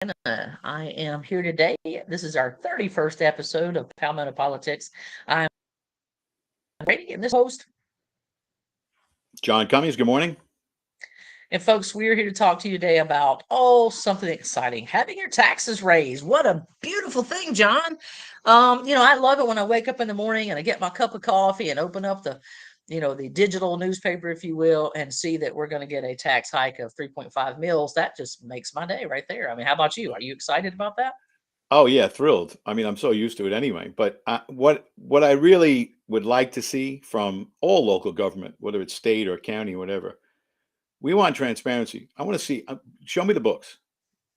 I am here today. This is our 31st episode of Palmetto Politics. I'm Brady and this host. John Cummings, good morning. And folks, we're here to talk to you today about, something exciting. Having your taxes raised. What a beautiful thing, John. I love it when I wake up in the morning and I get my cup of coffee and open up the digital newspaper, if you will, and see that we're going to get a tax hike of 3.5 mils. That just makes my day right there. I mean, how about you? Are you excited about that? Oh yeah, thrilled. I mean, I'm so used to it anyway. But what I really would like to see from all local government, whether it's state or county, whatever, we want transparency. I want to see. Show me the books.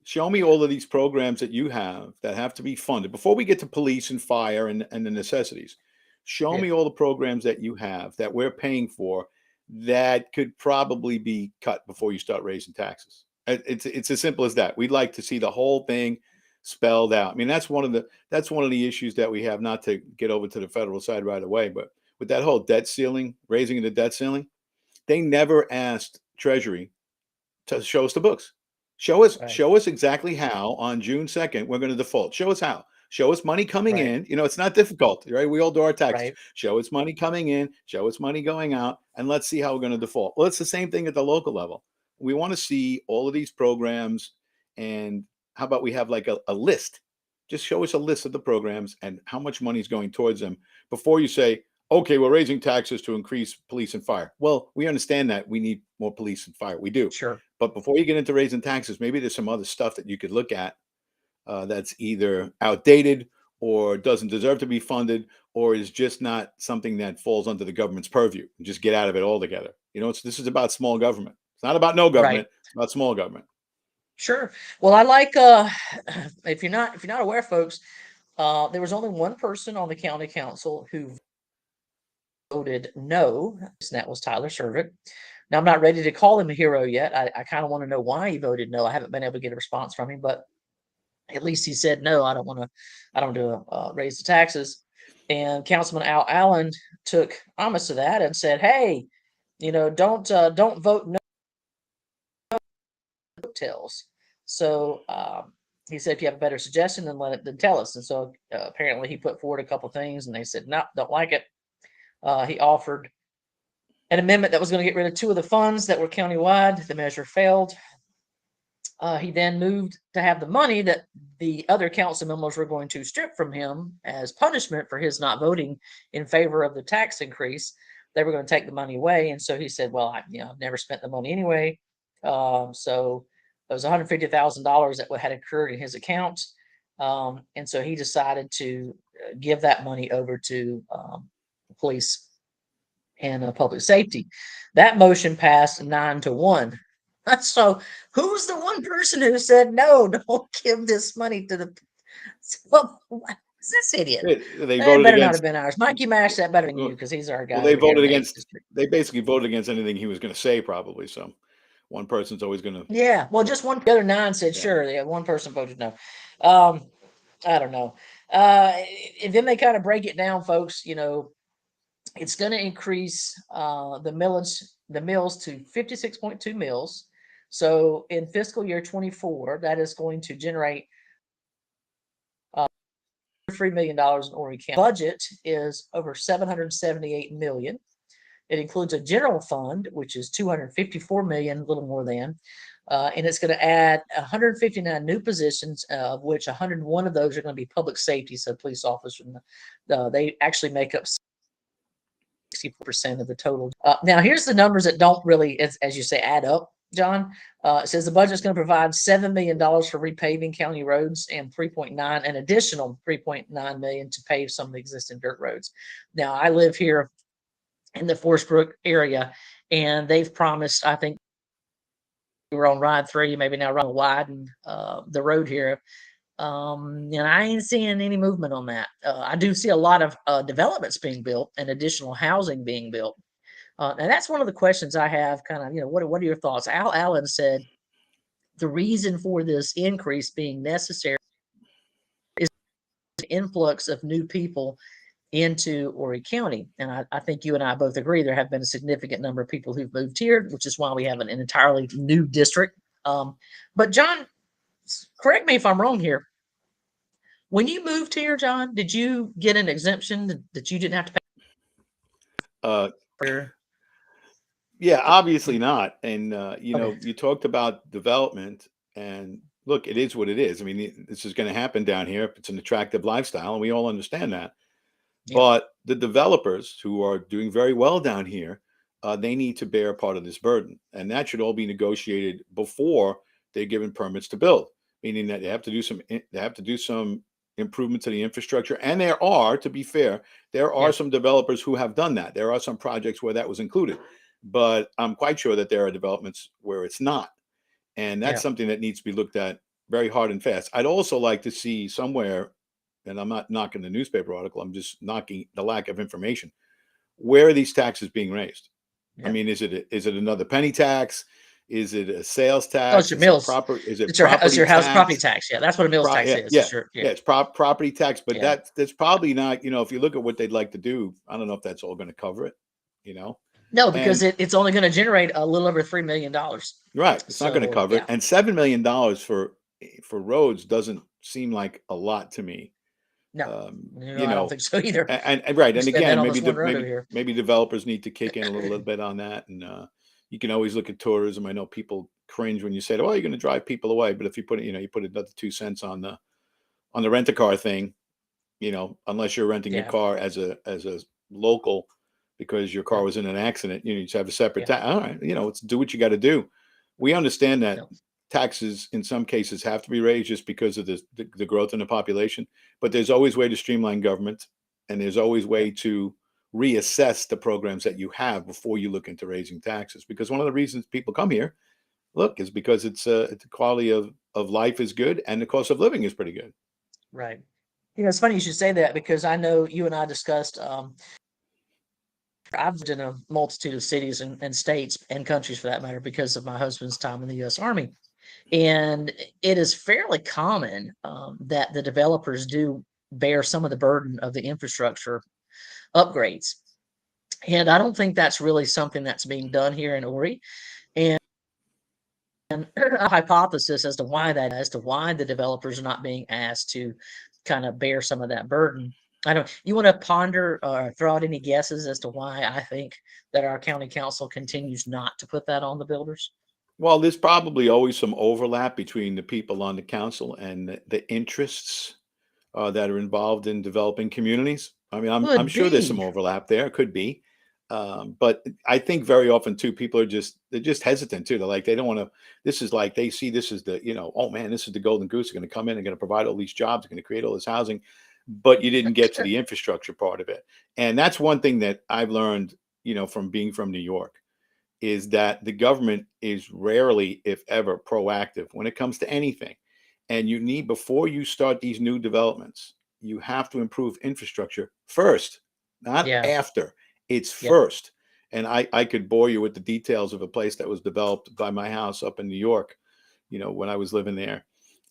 Show me all of these programs that you have that have to be funded before we get to police and fire and the necessities. Show Yeah. me all the programs that you have that we're paying for that could probably be cut before you start raising taxes. It's as simple as that. We'd like to see the whole thing spelled out. I mean, that's one of the issues that we have. Not to get over to the federal side right away, but with that whole debt ceiling, raising the debt ceiling, they never asked Treasury to show us the books. Show us Right. show us exactly how on June 2nd we're going to default. Show us how. Show us money coming Right. in. It's not difficult, right? We all do our taxes. Right. Show us money coming in, show us money going out, and let's see how we're going to default. Well, it's the same thing at the local level. We want to see all of these programs, and how about we have like a list? Just show us a list of the programs and how much money is going towards them before you say, okay, we're raising taxes to increase police and fire. Well, we understand that we need more police and fire. We do. Sure. But before you get into raising taxes, maybe there's some other stuff that you could look at that's either outdated or doesn't deserve to be funded or is just not something that falls under the government's purview. Just get out of it altogether. This is about small government. It's not about no Right. government. It's about small government. Sure. Well, I like if you're not aware, folks, there was only one person on the county council who voted no, and that was Tyler Servitt. Now I'm not ready to call him a hero yet. I kind of want to know why he voted no. I haven't been able to get a response from him, but at least he said no. I don't do raise the taxes. And Councilman Al Allen took homage to that and said, "Hey, don't vote no tells." So he said, if you have a better suggestion, then tell us. And so apparently he put forward a couple things, and they said, no, don't like it. He offered an amendment that was going to get rid of two of the funds that were countywide. The measure failed. He then moved to have the money that the other council members were going to strip from him as punishment for his not voting in favor of the tax increase. They were going to take the money away, and so he said, "Well, I've never spent the money anyway." So it was $150,000 that had occurred in his account, and so he decided to give that money over to police and public safety. That motion passed 9-1. So who's the one person who said no? Don't give this money to the. Well, who's this idiot? They It voted better not have against. been ours. Mikey Mash that better than you because he's our Well, guy they over here in voted the 8th against. district. They basically voted against anything he was going to say, probably. So one person's always going to. Yeah, well, just one. The other 9 said Yeah. sure. Yeah, one person voted no. Um, I don't know. Uh, and then they kind of break it down, folks. It's going to increase the mills to 56.2 mills. So in fiscal year 24, that is going to generate $3 million in Horry County. Budget is over 778 million. It includes a general fund, which is 254 million, a little more than, and it's going to add 159 new positions, of which 101 of those are going to be public safety, so police officers. They actually make up 60% of the total. Now, here's the numbers that don't really, as you say, add up, John. It says the budget is going to provide $7 million for repaving county roads and 3.9, an additional 3.9 million to pave some of the existing dirt roads. Now, I live here in the Forest Brook area, and they've promised, I think we were on Ride 3, maybe now widen the road here. And I ain't seeing any movement on that. I do see a lot of developments being built and additional housing being built. And that's one of the questions I have. Kind of, what are your thoughts? Al Allen said the reason for this increase being necessary is the influx of new people into Horry County. And I think you and I both agree there have been a significant number of people who've moved here, which is why we have an entirely new district. But John, correct me if I'm wrong here. When you moved here, John, did you get an exemption that you didn't have to pay for? Yeah, obviously not. And Okay. you talked about development, and look, it is what it is. I mean, this is going to happen down here if it's an attractive lifestyle, and we all understand that. Yeah. But the developers who are doing very well down here, they need to bear part of this burden, and that should all be negotiated before they're given permits to build. Meaning that they have to do some improvement to the infrastructure, and there are, to be fair, there are Yeah. some developers who have done that. There are some projects where that was included, but I'm quite sure that there are developments where it's not, and that's Yeah. something that needs to be looked at very hard and fast. I'd also like to see somewhere, and I'm not knocking the newspaper article, I'm just knocking the lack of information. Where are these taxes being raised? I Yeah. mean, is it another penny tax? Is it a sales Oh, it's tax? your mills. Is it It's property your house property tax? tax. Yeah, that's what a mills tax Yeah, is. yeah, Sure. Yeah. yeah. It's property tax, but Yeah. that's probably not. If you look at what they'd like to do, I don't know if that's all going to cover it. You know, No, because and it's only going to generate a little over $3 million. right, it's not going to So cover it. yeah, And $7 million for roads doesn't seem like a lot to me. no, Um, no, you I don't know, think so either. and right, We and spend that again, on this one road over here. maybe developers need to kick in a little bit on that, and you can always look at tourism. I know people cringe when you say, "Well, you're going to drive people away," but if you put it, you put another 2 cents on the rent a car thing, unless you're renting your Yeah, car as a local because your car yeah, was in an accident, you just have a separate yeah, tax. All right, let's do what you got to do. We understand that no, taxes in some cases have to be raised just because of the growth in the population, but there's always way to streamline government, and there's always yeah, way to reassess the programs that you have before you look into raising taxes. Because one of the reasons people come here, look, is because the quality of life is good and the cost of living is pretty good. right. It's funny you should say that because I know you and I discussed. I've lived in a multitude of cities and states and countries for that matter because of my husband's time in the U.S. Army. And it is fairly common that the developers do bear some of the burden of the infrastructure upgrades. And I don't think that's really something that's being done here in Ori. And a hypothesis as to why the developers are not being asked to kind of bear some of that burden. I don't. You want to ponder or throw out any guesses as to why I think that our county council continues not to put that on the builders? Well, there's probably always some overlap between the people on the council and the interests that are involved in developing communities. I mean, I'm Could sure there's some be. overlap there. It could be, but I think very often too, people they're just hesitant too. They're like they don't want to. This is like they see this as the oh man, this is the golden goose. They're going to come in and going to provide all these jobs. They're going to create all this housing, but you didn't get to Sure. the infrastructure part of it. And that's one thing that I've learned, from being from New York, is that the government is rarely, if ever, proactive when it comes to anything. And before you start these new developments, you have to improve infrastructure first, not Yeah. after. It's Yep. first. And I could bore you with the details of a place that was developed by my house up in New York, when I was living there.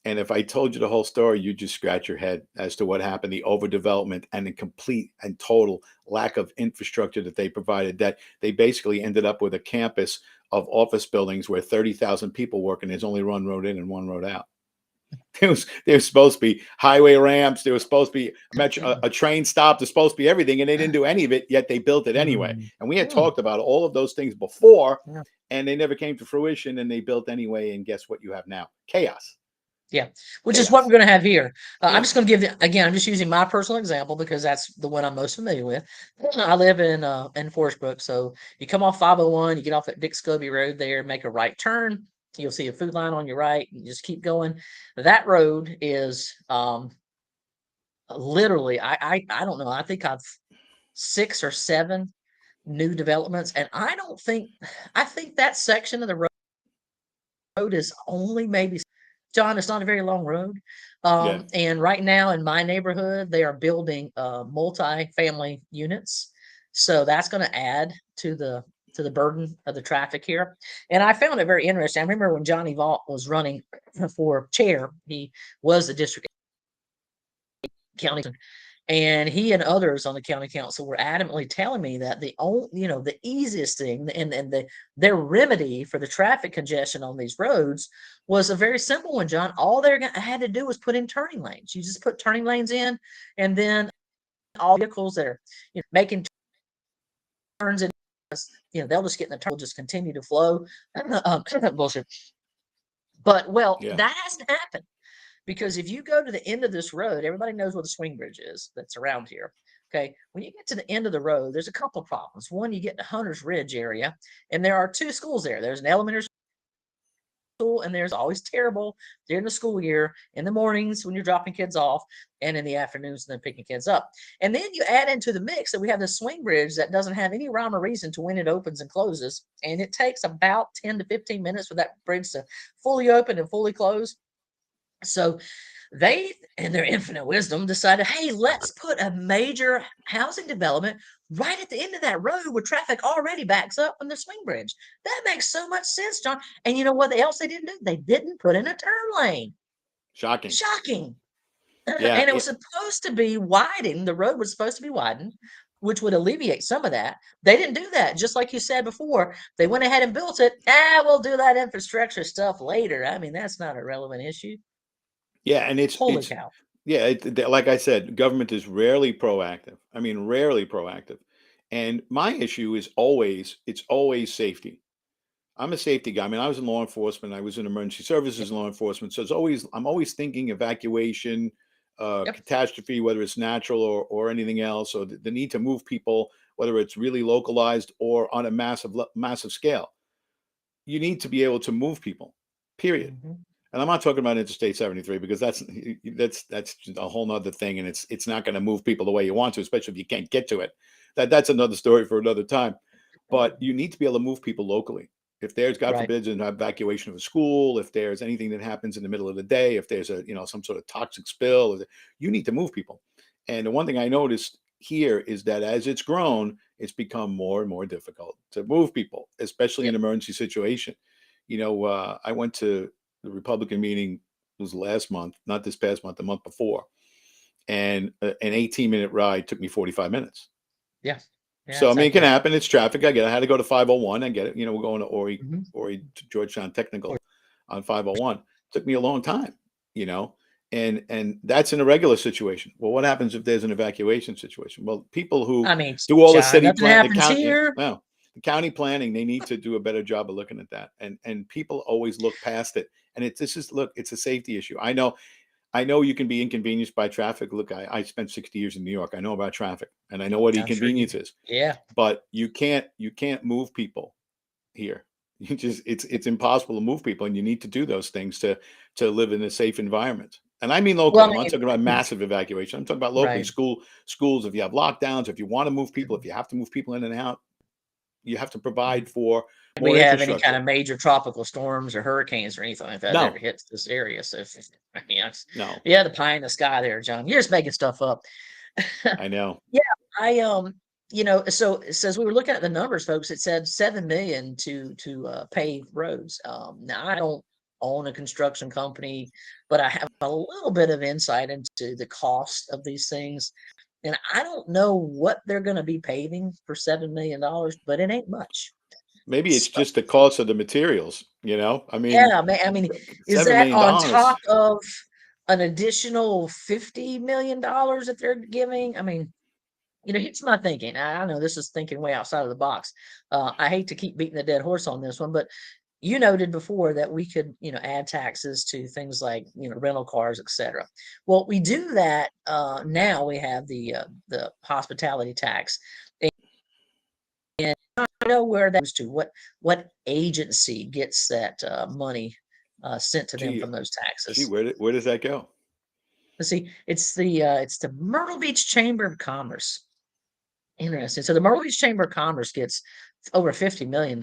And if I told you the whole story, you'd just scratch your head as to what happened, the overdevelopment and the complete and total lack of infrastructure that they provided, that they basically ended up with a campus of office buildings where 30,000 people work, and there's only one road in and one road out. There was supposed to be highway ramps. There was supposed to be a train stop. There's supposed to be everything, and they didn't do any of it, yet they built it anyway. Mm. And we had Mm. talked about all of those things before, Yeah. and they never came to fruition, and they built anyway, and guess what you have now? Chaos. Yeah, which is what Chaos. we're going to have here. I'm Yeah. just going to again, I'm just using my personal example because that's the one I'm most familiar with. I live in Forest Brook, so you come off 501, you get off at Dick Scobie Road there, make a right turn. You'll see a food line on your right. You just keep going. That road is literally, I don't know. I think I've 6 or 7 new developments, and I think that section of the road is only maybe John, it's not a very long road. Yeah. And right now in my neighborhood, they are building multi-family units. So that's going to add to the burden of the traffic here. And I found it very interesting. I remember when Johnny Vaught was running for chair, he was the district county, And he and others on the county council were adamantly telling me that the only, the easiest thing and their remedy for the traffic congestion on these roads was a very simple one, John. All they had to do was put in turning lanes. You just put turning lanes in, and then all vehicles that are making turns in, they'll just get in the turn, will just continue to flow. Bullshit. But Yeah. that has to happen. Because if you go to the end of this road, everybody knows where the swing bridge is that's around here. Okay. When you get to the end of the road, there's a couple of problems. One, you get to Hunter's Ridge area, and there are two schools there. There's an elementary school, and there's always terrible during the school year in the mornings when you're dropping kids off, and in the afternoons when they're picking kids up. And then you add into the mix that we have this swing bridge that doesn't have any rhyme or reason to when it opens and closes. And it takes about 10 to 15 minutes for that bridge to fully open and fully close. So they, in their infinite wisdom, decided, hey, let's put a major housing development right at the end of that road where traffic already backs up on the swing bridge. That makes so much sense, John. And you know what else they didn't do? They didn't put in a turn lane. Shocking. Shocking. Yeah. And it was supposed to be widened. The road was supposed to be widened, which would alleviate some of that. They didn't do that. Just like you said before, they went ahead and built it. We'll do that infrastructure stuff later. I mean, that's not a relevant issue. Yeah, and Holy cow. yeah, like I said, government is rarely proactive. I mean, rarely proactive. And my issue is it's always safety. I'm a safety guy. I mean, I was in law enforcement. I was in emergency services law enforcement. So I'm always thinking evacuation, Yep. catastrophe, whether it's natural or anything else, or the need to move people, whether it's really localized or on a massive scale. You need to be able to move people, period. Mm-hmm. And I'm not talking about Interstate 73 because that's a whole nother thing, and it's not going to move people the way you want to, especially if you can't get to it. That's another story for another time. But you need to be able to move people locally. If there's, God Right. forbid, an evacuation of a school, if there's anything that happens in the middle of the day, if there's some sort of toxic spill, you need to move people. And the one thing I noticed here is that as it's grown, it's become more and more difficult to move people, especially in Yep. an emergency situation. I went to the Republican meeting was last month, not this past month, the month before. And an 18-minute ride took me 45 minutes. Yeah. Yeah, So, I mean, it can accurate. happen. It's traffic. I get it. I had to go to 501. I get it. We're going to Mm-hmm. Horry to Georgetown Technical on 501. It took me a long time, and that's in a regular situation. Well, what happens if there's an evacuation situation? Well, people who I mean, do all the John, city nothing plan, happens here. the county planning, they need to do a better job of looking at that. And people always look past it. And it's a safety issue. I know you can be inconvenienced by traffic. Look, I spent 60 years in New York. I know about traffic, and I know what I'm sure inconvenience is. Yeah. But you can't move people here. It's impossible to move people, and you need to do those things to live in a safe environment. And I mean locally. Well, I'm I not mean, talking about massive evacuation. I'm talking about locally. right. Schools. If you have lockdowns, if you want to move people, if you have to move people in and out, you have to provide for We more have any kind infrastructure. of major tropical storms or hurricanes or anything like that No, ever hits this area. So, no, yeah, the pie in the sky there, John. You're just making stuff up. I know. Yeah, I so it says we were looking at the numbers, folks. It said 7 million to pave roads. Now I don't own a construction company, but I have a little bit of insight into the cost of these things. And I don't know what they're going to be paving for $7 million, but it ain't much. Maybe it's So, just the cost of the materials. I mean, yeah, I mean, is $7 that million on dollars. top of an additional $50 million that they're giving? I mean, here's my thinking. I know this is thinking way outside of the box. I hate to keep beating the dead horse on this one, but you noted before that we could, add taxes to things like, rental cars, etc. Well, we do that now. We have the hospitality tax, and I don't know where that goes to. What agency gets that money sent to them Gee, from those taxes? where does that go? Let's see. It's the Myrtle Beach Chamber of Commerce. Interesting. So the Myrtle Beach Chamber of Commerce gets over $50 million.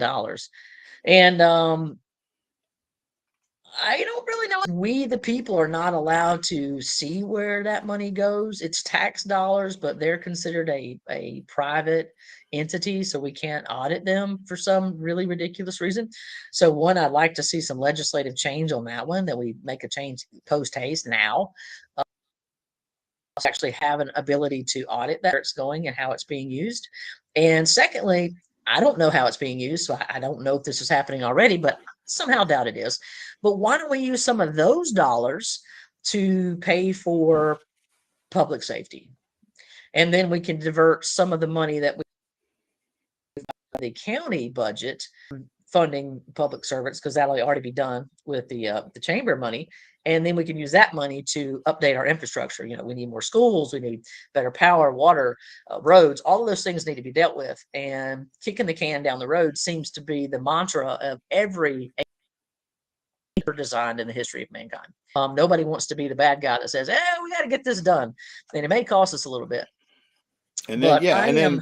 And I don't really know. We, the people, are not allowed to see where that money goes. It's tax dollars, but they're considered a private entity, so we can't audit them for some really ridiculous reason. So one, I'd like to see some legislative change on that one, that we make a change post haste now. actually have an ability to audit that, where it's going and how it's being used. And secondly, I don't know how it's being used, so I don't know if this is happening already, but somehow doubt it is. But why don't we use some of those dollars to pay for public safety? And then we can divert some of the money that we the county budget funding public servants, because that'll already be done with the chamber money, and then we can use that money to update our infrastructure. You know, we need more schools, we need better power, water, roads. All of those things need to be dealt with, and kicking the can down the road seems to be the mantra of every designed in the history of mankind. Nobody wants to be the bad guy that says, we got to get this done, and it may cost us a little bit. And then, But yeah, I and am. then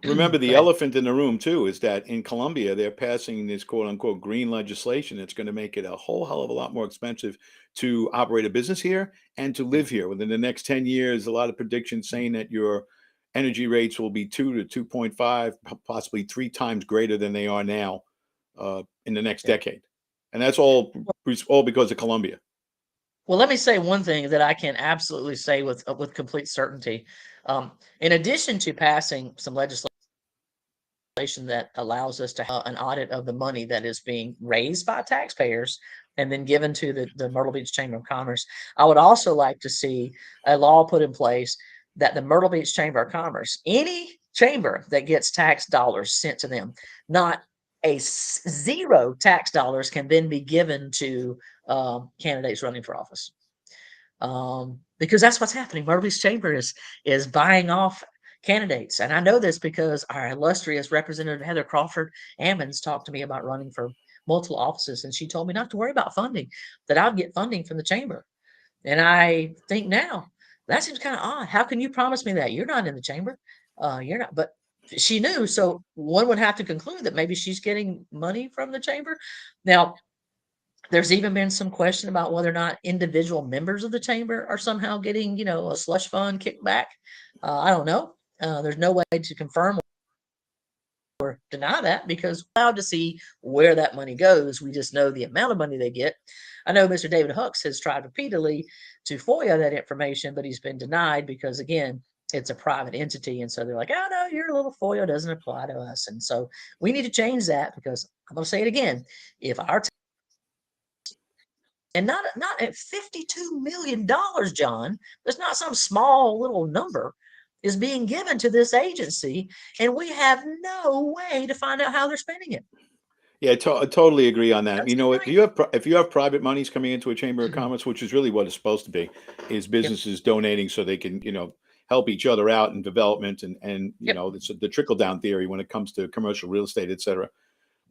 remember Go the ahead. elephant in the room too is that in Colombia they're passing this quote unquote green legislation that's going to make it a whole hell of a lot more expensive to operate a business here and to live here. Within the next 10 years, a lot of predictions saying that your energy rates will be 2 to 2.5, possibly 3 times greater than they are now in the next Yeah. decade. And that's all because of Colombia. Well, let me say one thing that I can absolutely say with complete certainty. In addition to passing some legislation that allows us to have an audit of the money that is being raised by taxpayers and then given to the Myrtle Beach Chamber of Commerce, I would also like to see a law put in place that the Myrtle Beach Chamber of Commerce, any chamber that gets tax dollars sent to them, not zero tax dollars can then be given to candidates running for office. Because that's what's happening. Myrtle Beach Chamber is buying off candidates, and I know this because our illustrious Representative Heather Crawford Ammons talked to me about running for multiple offices, and she told me not to worry about funding, that I'll get funding from the chamber. And I think now that seems kind of odd. How can you promise me that? You're not in the chamber. You're not. But she knew, so one would have to conclude that maybe she's getting money from the chamber. Now, there's even been some question about whether or not individual members of the chamber are somehow getting, a slush fund kickback. I don't know. There's no way to confirm or deny that because we're allowed to see where that money goes. We just know the amount of money they get. I know Mr. David Hooks has tried repeatedly to FOIA that information, but he's been denied because, again, it's a private entity. And so they're like, oh, no, your little FOIA doesn't apply to us. And so we need to change that because I'm going to say it again. If our and not at $52 million, John, that's not some small little number, is being given to this agency, and we have no way to find out how they're spending it. Yeah, I totally agree on that. That's You know, right. if you have private monies coming into a chamber of commerce, which is really what it's supposed to be, is businesses donating so they can, help each other out in development and it's the trickle down theory when it comes to commercial real estate, et cetera.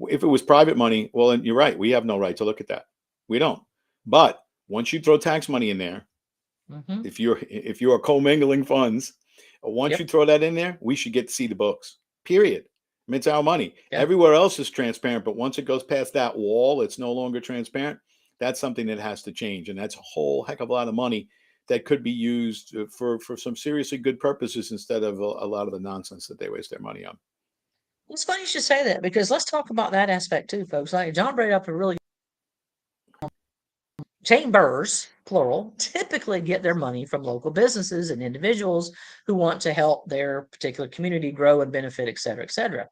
If it was private money, well, then you're right. We have no right to look at that. We don't. But once you throw tax money in there, if you're commingling funds, once you throw that in there, we should get to see the books. Period. I mean, it's our money. Everywhere else is transparent, but once it goes past that wall, it's no longer transparent. That's something that has to change, and that's a whole heck of a lot of money that could be used for some seriously good purposes instead of a lot of the nonsense that they waste their money on. Well, it's funny you should say that because let's talk about that aspect too, folks. Like John brought up a really chambers, plural, typically get their money from local businesses and individuals who want to help their particular community grow and benefit, et cetera, et cetera.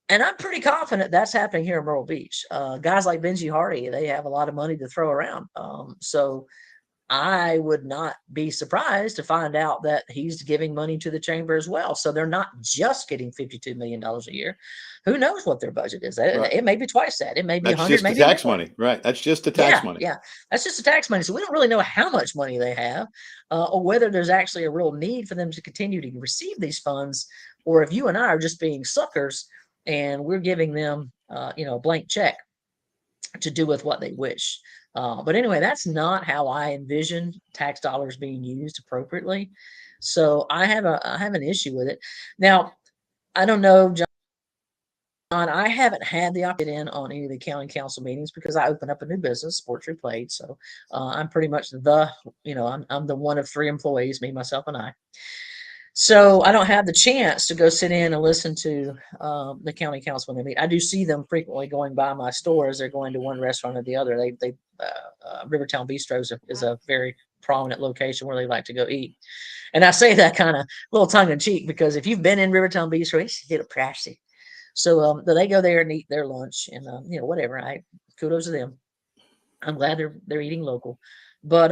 And I'm pretty confident that's happening here in Myrtle Beach. Guys like Benji Hardy, they have a lot of money to throw around. So I would not be surprised to find out that he's giving money to the chamber as well. So they're not just getting $52 million a year. Who knows what their budget is? Right. It may be twice that. It may be That's 100, just the maybe tax more. money, right? That's just the tax money. Yeah, that's just the tax money. So we don't really know how much money they have, or whether there's actually a real need for them to continue to receive these funds, or if you and I are just being suckers and we're giving them, a blank check to do with what they wish. But anyway, that's not how I envision tax dollars being used appropriately. So I have an issue with it. Now, I don't know, John, I haven't had the opportunity to get in on any of the county council meetings because I opened up a new business, Sports Replayed. So I'm pretty much I'm the one of 3 employees, me, myself, and I. So I don't have the chance to go sit in and listen to the county council when they meet. I do see them frequently going by my store as they're going to one restaurant or the other. Rivertown Bistro is a very prominent location where they like to go eat. And I say that kind of little tongue in cheek because if you've been in Rivertown Bistro, it's a little pricey. So they go there and eat their lunch and whatever. I kudos to them. I'm glad they're eating local. But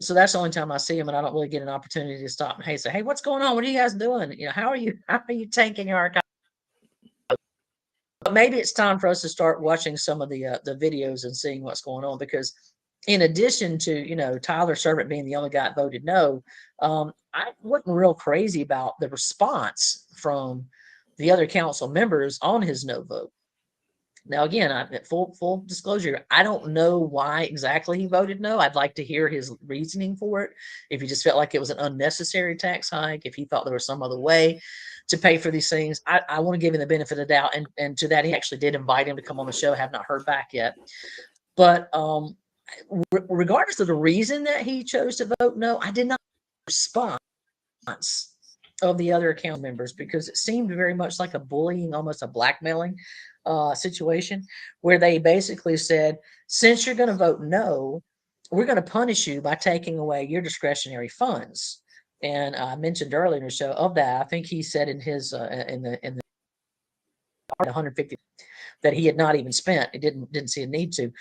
so that's the only time I see them, and I don't really get an opportunity to stop and hey say, hey, what's going on? What are you guys doing? How are you tanking our economy? But maybe it's time for us to start watching some of the videos and seeing what's going on because in addition to Tyler Servant being the only guy that voted no, I wasn't real crazy about the response from the other council members on his no vote. Now, again, full disclosure, I don't know why exactly he voted no. I'd like to hear his reasoning for it. If he just felt like it was an unnecessary tax hike, if he thought there was some other way to pay for these things, I want to give him the benefit of the doubt. And to that, he actually did invite him to come on the show. I have not heard back yet. But regardless of the reason that he chose to vote no, I did not response of the other account members because it seemed very much like a bullying, almost a blackmailing situation where they basically said, since you're going to vote no, we're going to punish you by taking away your discretionary funds. And I mentioned earlier in the show of that, I think he said in his in the 150 that he had not even spent. He didn't see a need to.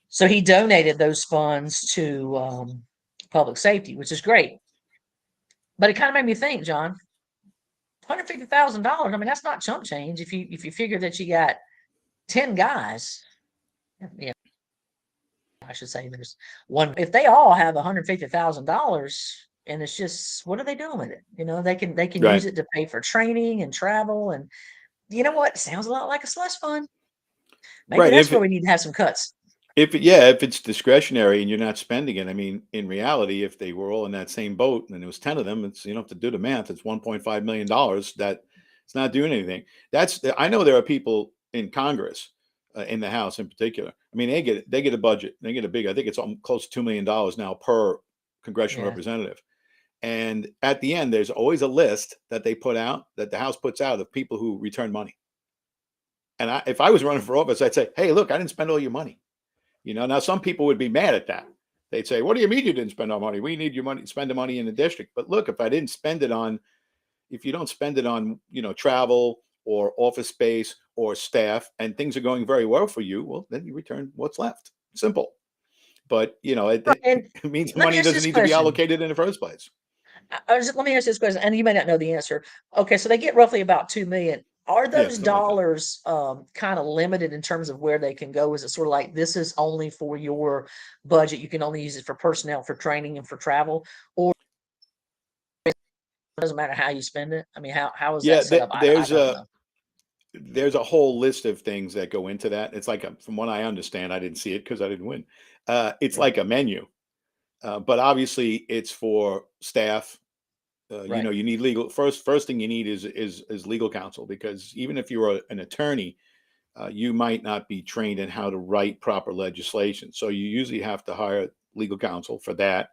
So he donated those funds to public safety, which is great. But it kind of made me think, John, $150,000. I mean, that's not chump change. If you figure that you got 10 guys, yeah, I should say there's one. If they all have $150,000, and it's just what are they doing with it? They can use Right. it to pay for training and travel, and you know what? It sounds a lot like a slush fund. Maybe Right. that's where we need to have some cuts. If it's discretionary and you're not spending it, I mean, in reality, if they were all in that same boat and there was 10 of them, it's, to do the math, it's $1.5 million that it's not doing anything. I know there are people in Congress, in the House in particular. I mean, they get a budget. They get a big, I think it's close to $2 million now per congressional Yeah. representative. And at the end, there's always a list that they put out, that the House puts out, of people who return money. And if I was running for office, I'd say, hey, look, I didn't spend all your money. Now some people would be mad at that. They'd say, what do you mean you didn't spend our money? We need your money, spend the money in the district. But look, if you don't spend it on, travel or office space or staff, and things are going very well for you, well, then you return what's left. Simple. But, And it means let me money ask doesn't this need to be question. allocated in the first place. Let me ask this question, and you may not know the answer. Okay, so they get roughly about 2 million. Are Yeah, those something like that. dollars kind of limited in terms of where they can go? Is it sort of like this is only for your budget? You can only use it for personnel, for training, and for travel, or it doesn't matter how you spend it? I mean, how is that Yeah, set up? I don't know. there's a whole list of things that go into that. It's like from what I understand, I didn't see it because I didn't win. It's Yeah, like a menu, but obviously it's for staff. right. You need legal. First thing you need is legal counsel, because even if you're an attorney, you might not be trained in how to write proper legislation. So you usually have to hire legal counsel for that.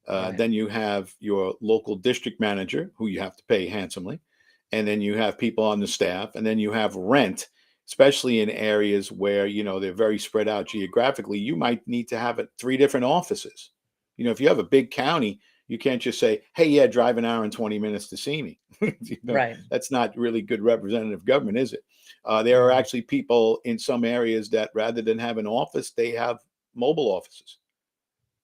Right. Then you have your local district manager, who you have to pay handsomely. And then you have people on the staff. And then you have rent, especially in areas where, they're very spread out geographically. You might need to have 3 different offices. If you have a big county, you can't just say, hey, yeah, drive an hour and 20 minutes to see me. Right. That's not really good representative government, is it? There are No. actually people in some areas that, rather than have an office, they have mobile offices.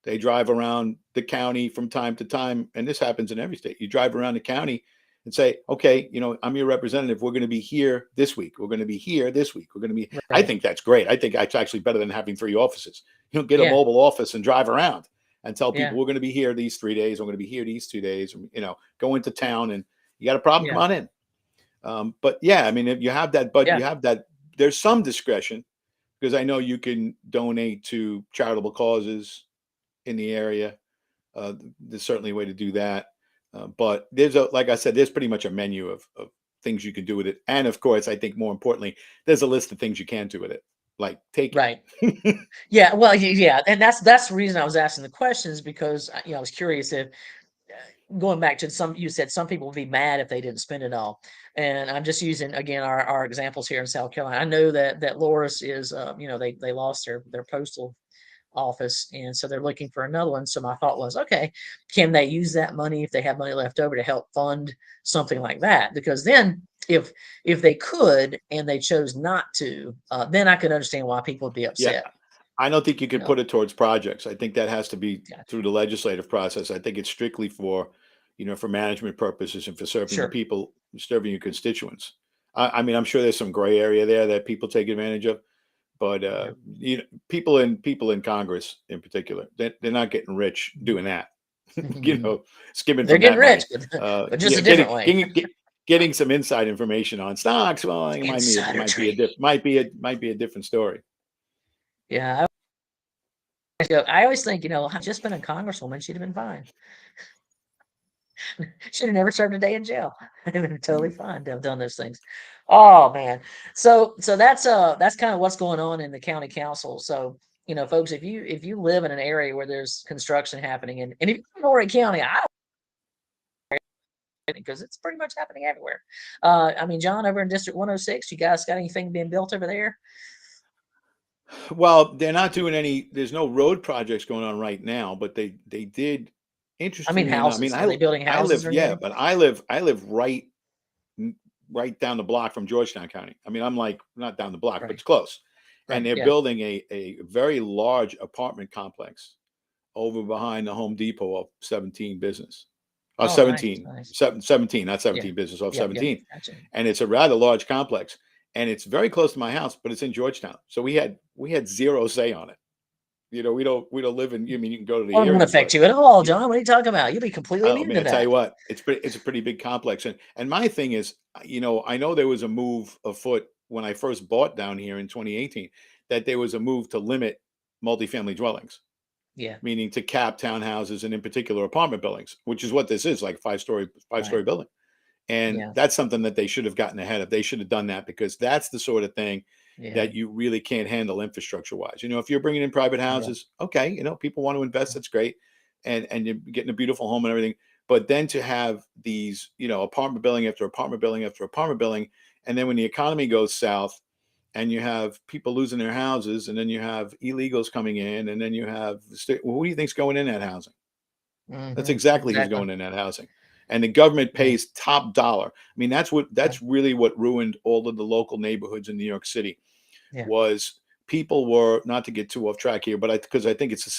They drive around the county from time to time, and this happens in every state. You drive around the county and say, okay, I'm your representative. We're going to be here this week. We're going to be here this week. We're going to be, I Right. think that's great. I think that's actually better than having 3 offices. Get a Yeah. mobile office and drive around and tell Yeah. people, we're going to be here these 3 days. We're going to be here these 2 days, go into town, and you got a problem, come Yeah. on in. But yeah, I mean, if you have that, Yeah. there's some discretion, because I know you can donate to charitable causes in the area. There's certainly a way to do that. But like I said, there's pretty much a menu of things you can do with it. And of course, I think more importantly, there's a list of things you can't do with it, like take Right. it. Yeah. Well, yeah, and that's the reason I was asking the questions because I was curious if going back to you said some people would be mad if they didn't spend it all. And I'm just using again our examples here in South Carolina. I know that Loris is they lost their postal office, and so they're looking for another one. So my thought was, okay, can they use that money if they have money left over to help fund something like that? Because then if they could and they chose not to, then I could understand why people would be Yeah, upset. I don't think you You could know, put it towards projects. I think that has to be gotcha. through the legislative process. I think it's strictly for, for management purposes and for serving the Sure. people, serving your constituents. I mean, I'm sure there's some gray area there that people take advantage of, but Yeah. people in Congress in particular, they're not getting rich doing that. Mhm. Skimming They're from getting that rich, money. but just Yeah, a different way. getting some inside information on stocks. Well, it Insider trading. might be a different story. Yeah. I always think, I've just been a congresswoman. She'd have been fine. Should have never served a day in jail. I'd have been totally fine to have done those things. Oh man. So that's kind of what's going on in the county council. So, folks, if you live in an area where there's construction happening, and if you're in Horry County, I don't, because it's pretty much happening everywhere. I mean, John, over in District 106, you guys got anything being built over there? Well, they're not doing any. There's no road projects going on right now, but they did. I mean, Interestingly enough, I mean, houses. Are they building I houses live, or yeah, anything? but I live right down the block from Georgetown County. I mean, I'm like not down the block, but Right. it's close. And Right. they're Yeah. building a very large apartment complex over behind the Home Depot of 17 business. Oh, nice. 17, Nice. 17, not Yeah. 17 business off Yep. Yep. 17. Gotcha. And it's a rather large complex. And it's very close to my house, but it's in Georgetown. So we had zero say on it. We don't live in. I mean, you can go to the Well, it won't area, affect but you at all, you, John. What are you talking about? You'll be completely I immune mean, to I tell that. you what, it's a pretty big complex. And my thing is, I know there was a move afoot when I first bought down here in 2018, that there was a move to limit multifamily dwellings, Yeah. meaning to cap townhouses and in particular apartment buildings, which is what this is, like five story Right. building. And Yeah. that's something that they should have gotten ahead of. They should have done that, because that's the sort of thing Yeah. that you really can't handle infrastructure wise. If you're bringing in private Yeah. houses, okay, people want to invest, that's great. And you're getting a beautiful home and everything. But then to have these, apartment building after apartment building after apartment building, and then when the economy goes south and you have people losing their houses, and then you have illegals coming in, and then you have, well, who do you think's going in that housing? That's exactly who's Exactly. going in that housing. And the government Yeah. pays top dollar. I mean, Right. that's really what ruined all of the local neighborhoods in New York City. Yeah. Was people were, not to get too off track here, but because I think it's the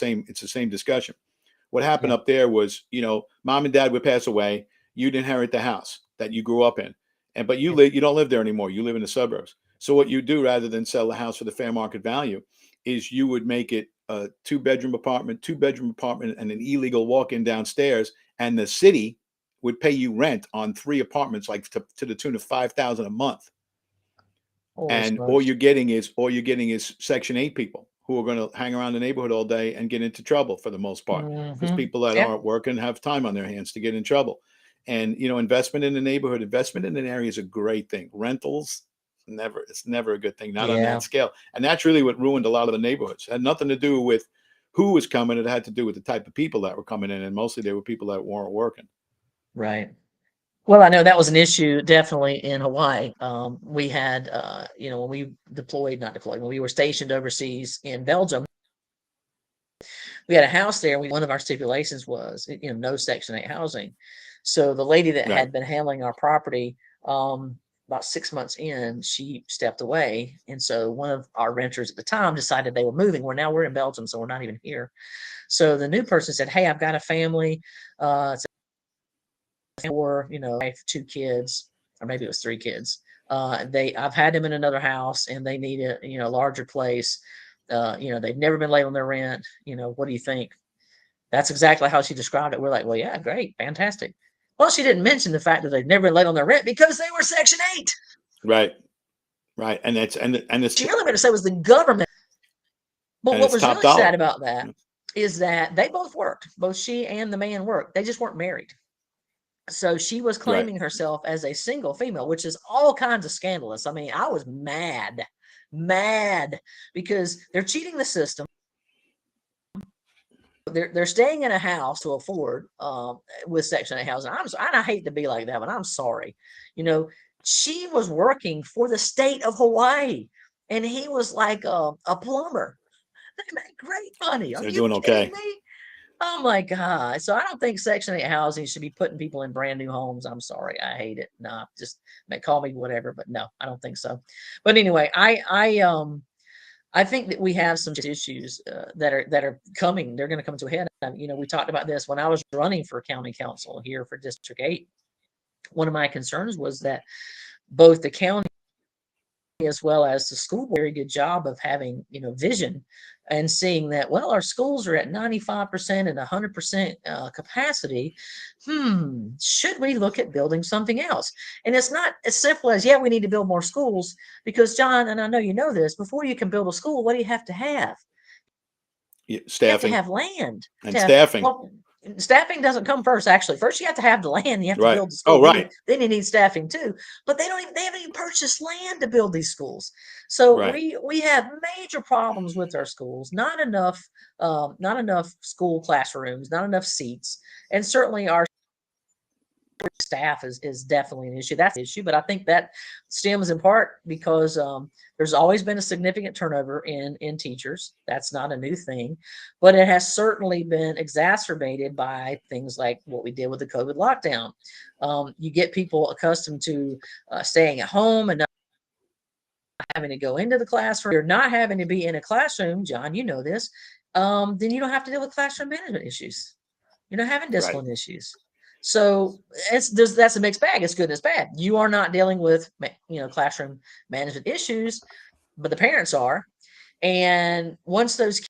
same discussion. What happened Yeah. up there was, mom and dad would pass away, you'd inherit the house that you grew up in, but Yeah. you don't live there anymore. You live in the suburbs. So what you do, rather than sell the house for the fair market value, is you would make it a two-bedroom apartment, and an illegal walk-in downstairs, and the city would pay you rent on 3 apartments, like to the tune of 5,000 a month. Holy And all smokes. you're getting is Section 8 people who are going to hang around the neighborhood all day and get into trouble for the most part, because Mm-hmm. people that Yeah. aren't working have time on their hands to get in trouble. And investment in the neighborhood, investment in an area is a great thing. Rentals, it's never a good thing, not on that Yeah. scale. And that's really what ruined a lot of the neighborhoods. It had nothing to do with who was coming. It had to do with the type of people that were coming in, and mostly they were people that weren't working. Right. Well, I know that was an issue definitely in Hawaii. We had, when we not deployed, when we were stationed overseas in Belgium, we had a house there. One of our stipulations was, no Section 8 housing. So the lady that Right. had been handling our property, about 6 months in, she stepped away. And so one of our renters at the time decided they were moving. We're in Belgium, so we're not even here. So the new person said, "Hey, I've got a family. It's for, I have 2 kids, or maybe it was 3 kids. I've had them in another house, and they need a larger place. They've never been late on their rent. What do you think?" That's exactly how she described it. We're like, "Well, yeah, great, fantastic." Well, she didn't mention the fact that they've never been late on their rent because they were Section 8. Right. Right. And that's and it's She really meant to say it was the government. But and what it's was top really sad dollar. about that is that they both worked. Both she and the man worked. They just weren't married. So she was Right. claiming herself as a single female, which is all kinds of scandalous. I mean, I was mad, because they're cheating the system. They're staying in a house to afford, with Section 8 housing. I hate to be like that, but I'm sorry. She was working for the state of Hawaii, and he was like a plumber. They make great money. Are They're you doing kidding okay. me? Oh my God. So I don't think Section 8 housing should be putting people in brand new homes. I'm sorry. I hate it. No, just call me whatever, but no, I don't think so. But anyway, I think that we have some issues that are coming. They're going to come to a head. We talked about this when I was running for county council here for District 8. One of my concerns was that both the county as well as the school board, very good job of having vision and seeing that, well, our schools are at 95% and 100% capacity. Should we look at building something else? And it's not as simple as, yeah, we need to build more schools, because John, and I know you know this, before you can build a school, what do you have to have? Yeah, You have to staffing have land and to have, staffing. well, staffing doesn't come first. Actually, first you have to have the land. You have to Right. build the Oh, school. right. Then you need staffing too. But they haven't even purchased land to build these schools. So Right. we have major problems with our schools. Not enough school classrooms, not enough seats, and certainly our staff is definitely an issue. That's an issue, but I think that stems in part because there's always been a significant turnover in teachers. That's not a new thing, but it has certainly been exacerbated by things like what we did with the COVID lockdown. You get people accustomed to staying at home and not having to go into the classroom. You're not having to be in a classroom, John. You know this. Then you don't have to deal with classroom management issues. You're not having Right. discipline issues. So that's a mixed bag. It's good and it's bad. You are not dealing with classroom management issues, but the parents are. And once those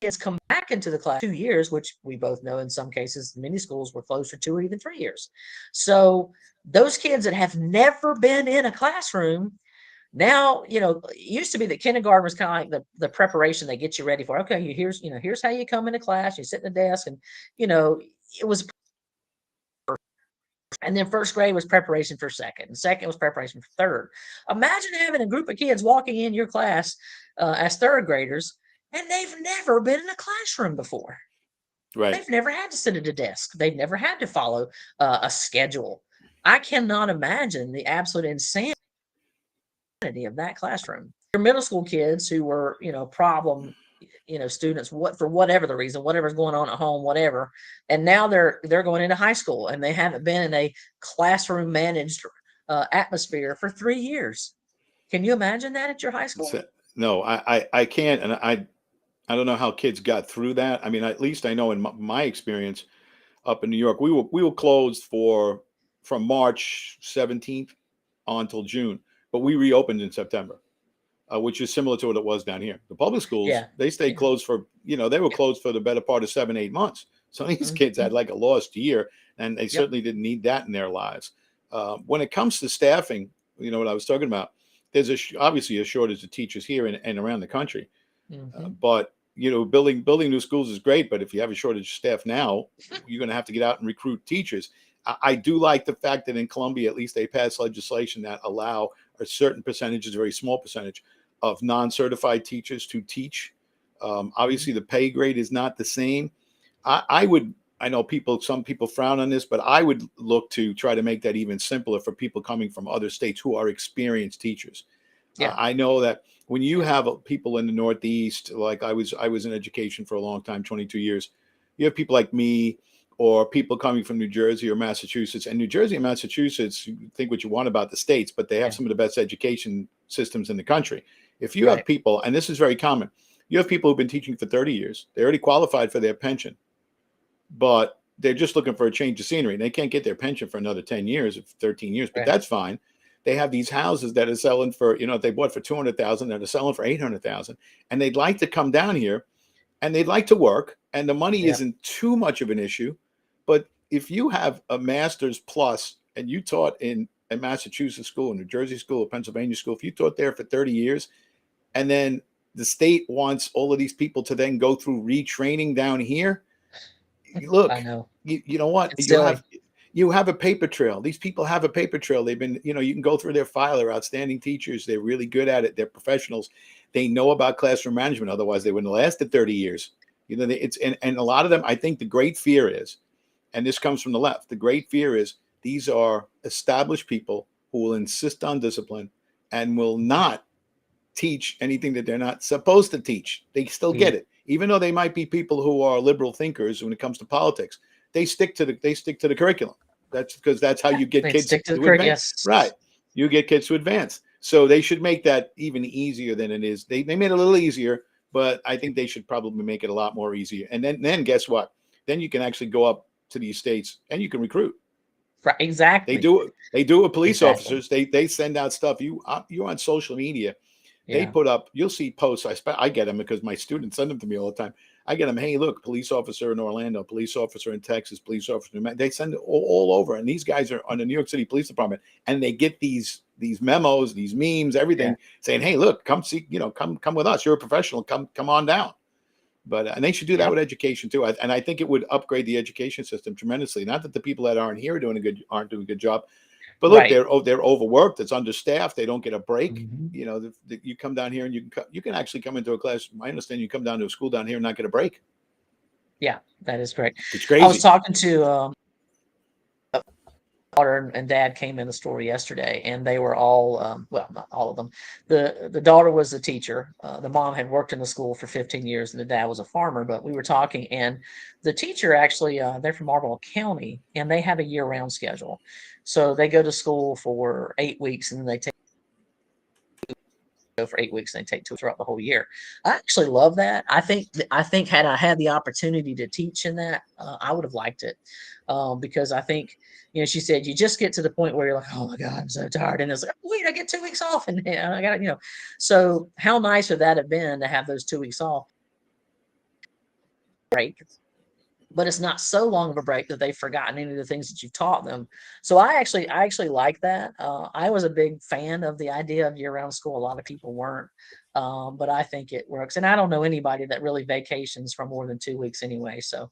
kids come back into the class 2 years, which we both know in some cases many schools were closed for 2 or even 3 years. So those kids that have never been in a classroom now, it used to be that kindergarten was kind of like the preparation they get you ready for. Okay, here's how you come into class. You sit in the desk, and it was. And then first grade was preparation for second, and second was preparation for third. Imagine having a group of kids walking in your class as third graders, and they've never been in a classroom before. Right. They've never had to sit at a desk. They've never had to follow a schedule. I cannot imagine the absolute insanity of that classroom. Your middle school kids who were, problem, students, for whatever the reason, whatever's going on at home, whatever, and now they're going into high school and they haven't been in a classroom managed atmosphere for 3 years. Can you imagine that at your high school? No, I can't, and I don't know how kids got through that. I mean, at least I know in my experience up in New York, we were closed from March 17th on till June, but we reopened in September, which is similar to what it was down here. The public schools, Yeah, they stayed yeah, closed they were closed for the better part of 7, 8 months. Some of these kids had mhm, like a lost year, and they yep, certainly didn't need that in their lives. When it comes to staffing, what I was talking about, there's obviously a shortage of teachers here and around the country. mhm, But building new schools is great, but if you have a shortage of staff now, you're going to have to get out and recruit teachers. I do like the fact that in Columbia, at least they passed legislation that allow a certain percentage, a very small percentage, of non-certified teachers to teach. mhm. Obviously, the pay grade is not the same. I know some people frown on this, but I would look to try to make that even simpler for people coming from other states who are experienced teachers. Yeah, I know that when you have people in the Northeast, like I was in education for a long time, 22 years. You have people like me, or people coming from New Jersey or Massachusetts. And New Jersey and Massachusetts, you think what you want about the states, but they have yeah, some of the best education systems in the country. If you have right. people, and this is very common, you have people who've been teaching for 30 years. They already qualified for their pension, but they're just looking for a change of scenery. They can't get their pension for another 10 years, 13 years, but Right. that's fine. They have these houses that are selling for, they bought for 200,000, that are selling for 800,000, and they'd like to come down here and they'd like to work, and the money Yeah. isn't too much of an issue. But if you have a master's plus and you taught in a Massachusetts school, a New Jersey school, a Pennsylvania school, if you taught there for 30 years, and then the state wants all of these people to then go through retraining down here, I look, know. you know what? It's silly. You have a paper trail. These people have a paper trail. They've been, you can go through their file. They're outstanding teachers. They're really good at it. They're professionals. They know about classroom management. Otherwise, they wouldn't have lasted 30 years. And a lot of them, I think the great fear is, and this comes from the left, the great fear is these are established people who will insist on discipline and will Mhm. not teach anything that they're not supposed to teach. They still get it, even though they might be people who are liberal thinkers when it comes to politics. They stick to the curriculum. That's because that's how you get They'd kids stick to the to advance. yes. Right. You get kids to advance. So they should make that even easier than it is. They made it a little easier, but I think they should probably make it a lot more easier. And then guess what? Then you can actually go up to these states and you can recruit. Right, exactly. They do it with police officers. They send out stuff. You're on social media. They put up, you'll see posts. I get them because my students send them to me all the time. I get them. Hey, look, police officer in Orlando, police officer in Texas, police officer. They send it all over. And these guys are on the New York City Police Department, and they get these memos, these memes, everything saying, hey, look, come see, come with us. You're a professional. Come on down. But and they should do that with education too. And I think it would upgrade the education system tremendously. Not that the people that aren't here aren't doing a good job. But look, they're overworked. It's understaffed. They don't get a break. You come down here and you can actually come into a class. I understand you come down to a school down here and not get a break. Yeah, that is correct. It's crazy. I was talking to daughter and dad came in the store yesterday, and they were all well, not all of them. The daughter was a teacher. The mom had worked in the school for 15 years, and the dad was a farmer. But we were talking, and the teacher actually they're from Horry County, and they have a year-round schedule. So they go to school for 8 weeks, and then they go for 8 weeks, and they take 2 throughout the whole year. I actually love that. I think had I had the opportunity to teach in that, I would have liked it, because I think, she said you just get to the point where you're like, oh my God, I'm so tired, and it's like, wait, I get 2 weeks off, and I got So how nice would that have been to have those 2 weeks off? Break. But it's not so long of a break that they've forgotten any of the things that you've taught them. So I actually like that. I was a big fan of the idea of year-round school. A lot of people weren't, but I think it works. And I don't know anybody that really vacations for more than 2 weeks anyway. So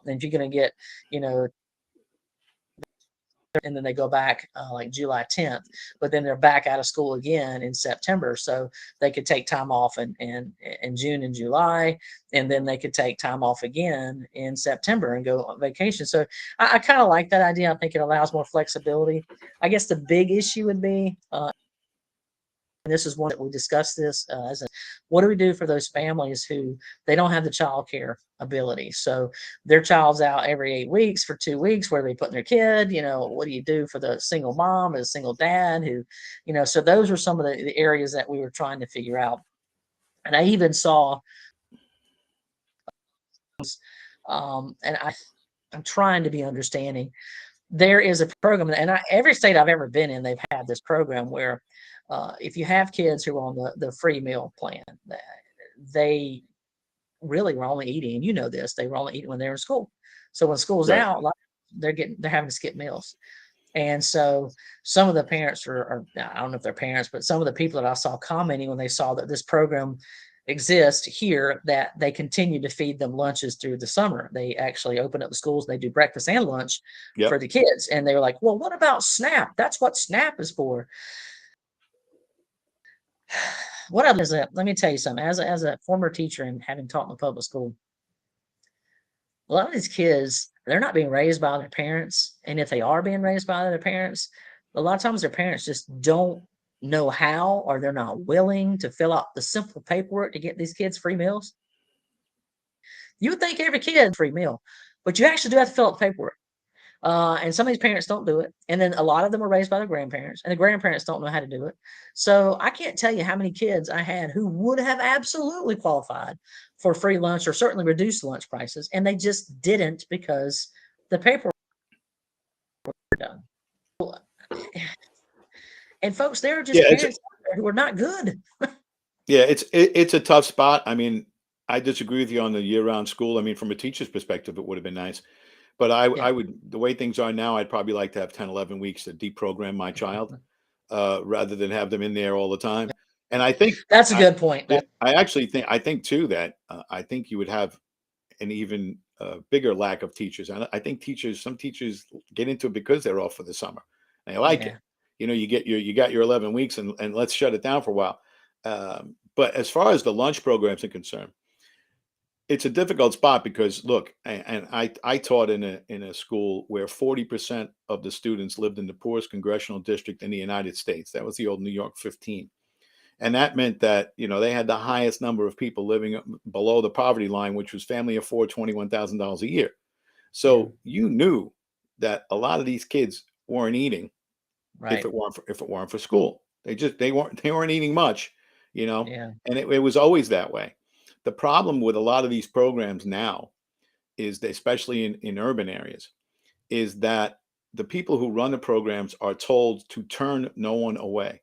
if you're going to get, and then they go back like July 10th, but then they're back out of school again in September. So they could take time off in June and July, and then they could take time off again in September and go on vacation. So I kind of like that idea. I think it allows more flexibility. I guess the big issue would be, and this is one that we discussed this what do we do for those families who they don't have the child care ability? So their child's out every 8 weeks for 2 weeks. Where are they putting their kid? What do you do for the single mom or the single dad who, so those are some of the areas that we were trying to figure out. And I even saw, and I'm trying to be understanding. There is a program, and every state I've ever been in, they've had this program where if you have kids who are on the free meal plan, they really were only eating, and this, they were only eating when they were in school. So when school's out, they're having to skip meals. And so some of the parents are, I don't know if they're parents, but some of the people that I saw commenting when they saw that this program exists here, that they continue to feed them lunches through the summer. They actually open up the schools, they do breakfast and lunch for the kids. And they were like, well, what about SNAP? That's what SNAP is for. What is it? Let me tell you something. As a former teacher and having taught in the public school, a lot of these kids, they're not being raised by their parents. And if they are being raised by their parents, a lot of times their parents just don't know how, or they're not willing to fill out the simple paperwork to get these kids free meals. You would think every kid free meal, but you actually do have to fill out the paperwork. And some of these parents don't do it. And then a lot of them are raised by their grandparents, and the grandparents don't know how to do it. So I can't tell you how many kids I had who would have absolutely qualified for free lunch or certainly reduced lunch prices, and they just didn't because the paperwork was done. And folks, there are just parents out there who are not good. Yeah, it's a tough spot. I mean, I disagree with you on the year-round school. I mean, from a teacher's perspective, it would have been nice. But I would, the way things are now, I'd probably like to have 10, 11 weeks to deprogram my child rather than have them in there all the time. And I think that's a good point. I think too that I think you would have an even bigger lack of teachers. And I think some teachers get into it because they're off for the summer. And they like it. You got your 11 weeks and let's shut it down for a while. But as far as the lunch programs are concerned, it's a difficult spot because look, and I taught in a school where 40% of the students lived in the poorest congressional district in the United States. That was the old New York 15. And that meant that, they had the highest number of people living below the poverty line, which was family of four, $21,000 a year. Yeah. So you knew that a lot of these kids weren't eating if Right. it weren't for school. They weren't eating much, Yeah. and it was always that way. The problem with a lot of these programs now is that, especially in urban areas, is that the people who run the programs are told to turn no one away.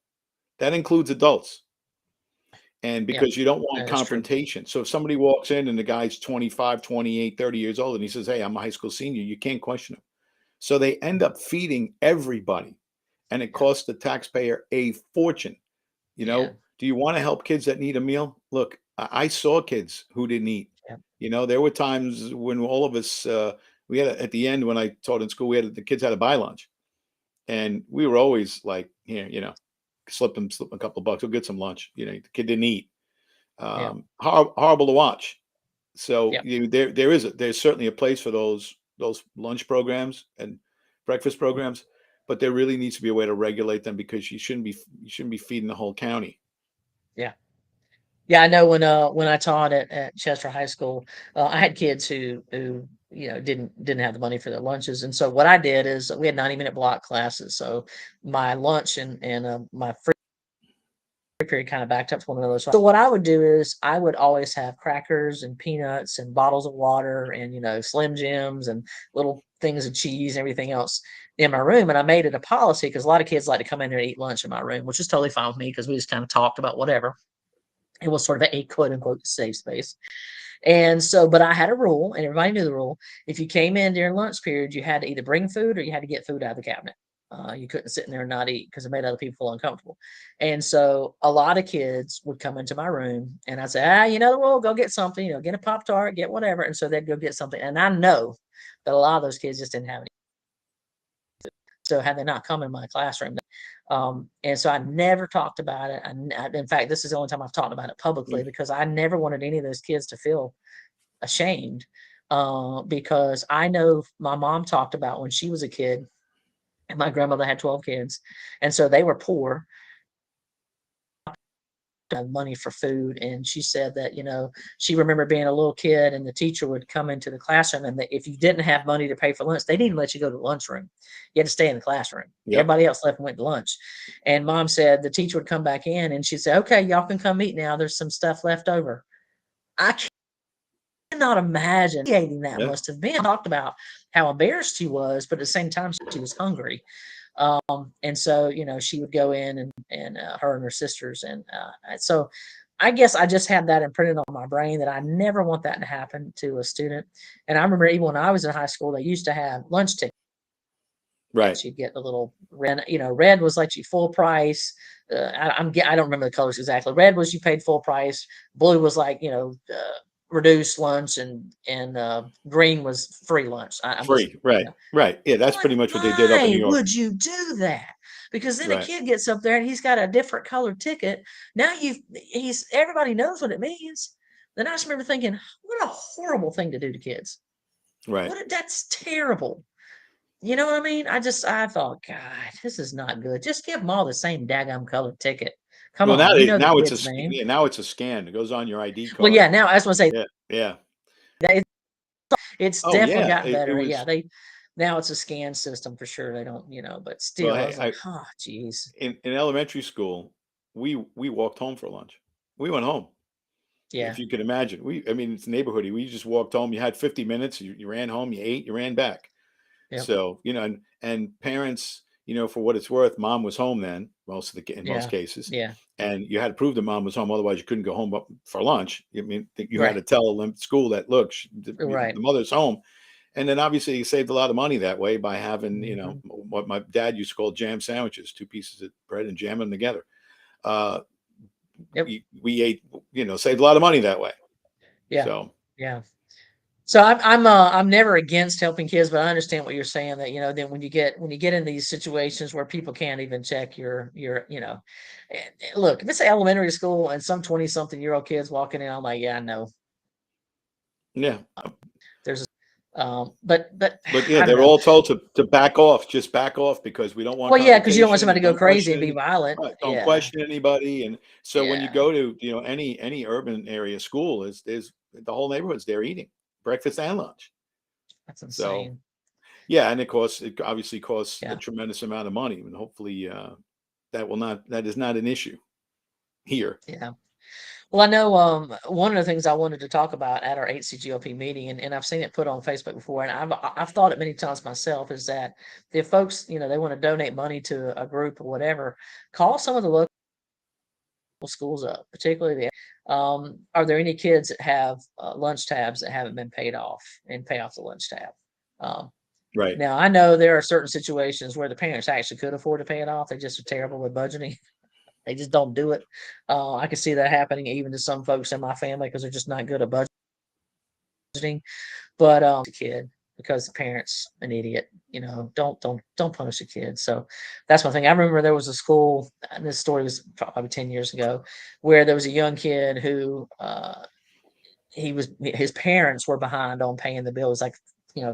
That includes adults. And Yeah. because you don't want That is true. confrontation. So if somebody walks in and the guy's 25, 28, 30 years old and he says, "Hey, I'm a high school senior," you can't question him. So they end up feeding everybody, and it Yeah. costs the taxpayer a fortune. Yeah. Do you want to help kids that need a meal? Look, I saw kids who didn't eat. Yeah. There were times when all of us, we had at the end when I taught in school, the kids had to buy lunch, and we were always like, here, slip them a couple of bucks, we'll get some lunch. The kid didn't eat. Yeah. Horrible to watch. So Yeah. there's certainly a place for those lunch programs and breakfast programs, but there really needs to be a way to regulate them, because you shouldn't be feeding the whole county. Yeah. Yeah, I know when I taught at Chester High School, I had kids who didn't have the money for their lunches, and so what I did is we had 90-minute block classes. So my lunch and my free period kind of backed up to one another. So what I would do is I would always have crackers and peanuts and bottles of water and Slim Jims and little things of cheese and everything else in my room. And I made it a policy because a lot of kids like to come in there and eat lunch in my room, which is totally fine with me because we just kind of talked about whatever. It was sort of a quote unquote safe space. And so, but I had a rule, and everybody knew the rule. If you came in during lunch period, you had to either bring food or you had to get food out of the cabinet. You couldn't sit in there and not eat because it made other people feel uncomfortable. And so a lot of kids would come into my room and I'd say, you know the rule, go get something, get a Pop Tart, get whatever. And so they'd go get something. And I know that a lot of those kids just didn't have any. So had they not come in my classroom, and so I never talked about it. In fact, this is the only time I've talked about it publicly because I never wanted any of those kids to feel ashamed. Because I know my mom talked about when she was a kid, and my grandmother had 12 kids, and so they were poor. Money for food, and she said that she remembered being a little kid and the teacher would come into the classroom, and that if you didn't have money to pay for lunch, they didn't let you go to the lunchroom. You had to stay in the classroom. Yep. Everybody else left and went to lunch. And mom said the teacher would come back in and she'd say, "Okay, y'all can come eat now, there's some stuff left over." I cannot imagine eating that Yeah. must have been. Talked about how embarrassed she was, but at the same time she was hungry. And so she would go in and her and her sisters, and so I guess I just had that imprinted on my brain that I never want that to happen to a student. And I remember even when I was in high school, they used to have lunch tickets. Right. You'd get a little red. Red was like you full price. I don't remember the colors exactly. Red was you paid full price. Blue was like reduced lunch, and green was free lunch. I'm just Free. Right. Right. Yeah, that's like, pretty much what they did up in New why York. would you do that? Because then a Right. kid gets up there and he's got a different colored ticket. Now everybody knows what it means. Then I just remember thinking, what a horrible thing to do to kids. Right. That's terrible. You know what I mean? I thought, God, this is not good. Just give them all the same daggum colored ticket. Come Well, on, you know the now kid's name. now it's a scan. It goes on your ID Well, card. yeah, now I just want to say Yeah. Yeah. that it's Oh definitely yeah. gotten It better. Yeah, was. now it's a scan system for sure. They don't, but Well, still, I hey, was like, oh, geez. in elementary school, we walked home for lunch. We went home. Yeah. If you could imagine, I mean, it's neighborhoody. We just walked home. You had 50 minutes. You ran home. You ate. You ran back. Yep. So and parents, for what it's worth, mom was home then in most Yeah. cases, Yeah. and you had to prove that mom was home. Otherwise, you couldn't go home for lunch. I mean, you had Right. to tell them school that look, the Right. mother's home. And then obviously you saved a lot of money that way by having, Mhm. what my dad used to call jam sandwiches, two pieces of bread and jamming them together. Uh, Yep. we ate, saved a lot of money that way. Yeah. So Yeah. So I'm never against helping kids, but I understand what you're saying that, then when you get in these situations where people can't even check look, if it's elementary school and some 20-something-year-old kids walking in, I'm like, yeah, I know. yeah, There's But yeah, I don't they're know. all told to back off, just back off because we don't want Well, yeah, because you don't want confrontation somebody and to go don't crazy and question be any, violent. right, don't Yeah, question anybody. And so when you yeah, go to, any urban area school, is the whole neighborhood's there eating breakfast and lunch. that's So insane. yeah, and it obviously costs a Yeah, tremendous amount of money, and hopefully that is not an issue here. yeah. Well, I know one of the things I wanted to talk about at our HCGOP meeting, and I've seen it put on Facebook before, and I've thought it many times myself, is that if folks, they want to donate money to a group or whatever, call some of the local schools up, particularly are there any kids that have lunch tabs that haven't been paid off, and pay off the lunch tab? Um, Right. Now I know there are certain situations where the parents actually could afford to pay it off. They just are terrible with budgeting. They just don't do it. I can see that happening even to some folks in my family because they're just not good at budgeting. But a kid, because the parent's an idiot, don't punish a kid. So that's one thing. I remember there was a school, and this story was probably 10 years ago, where there was a young kid who his parents were behind on paying the bills, like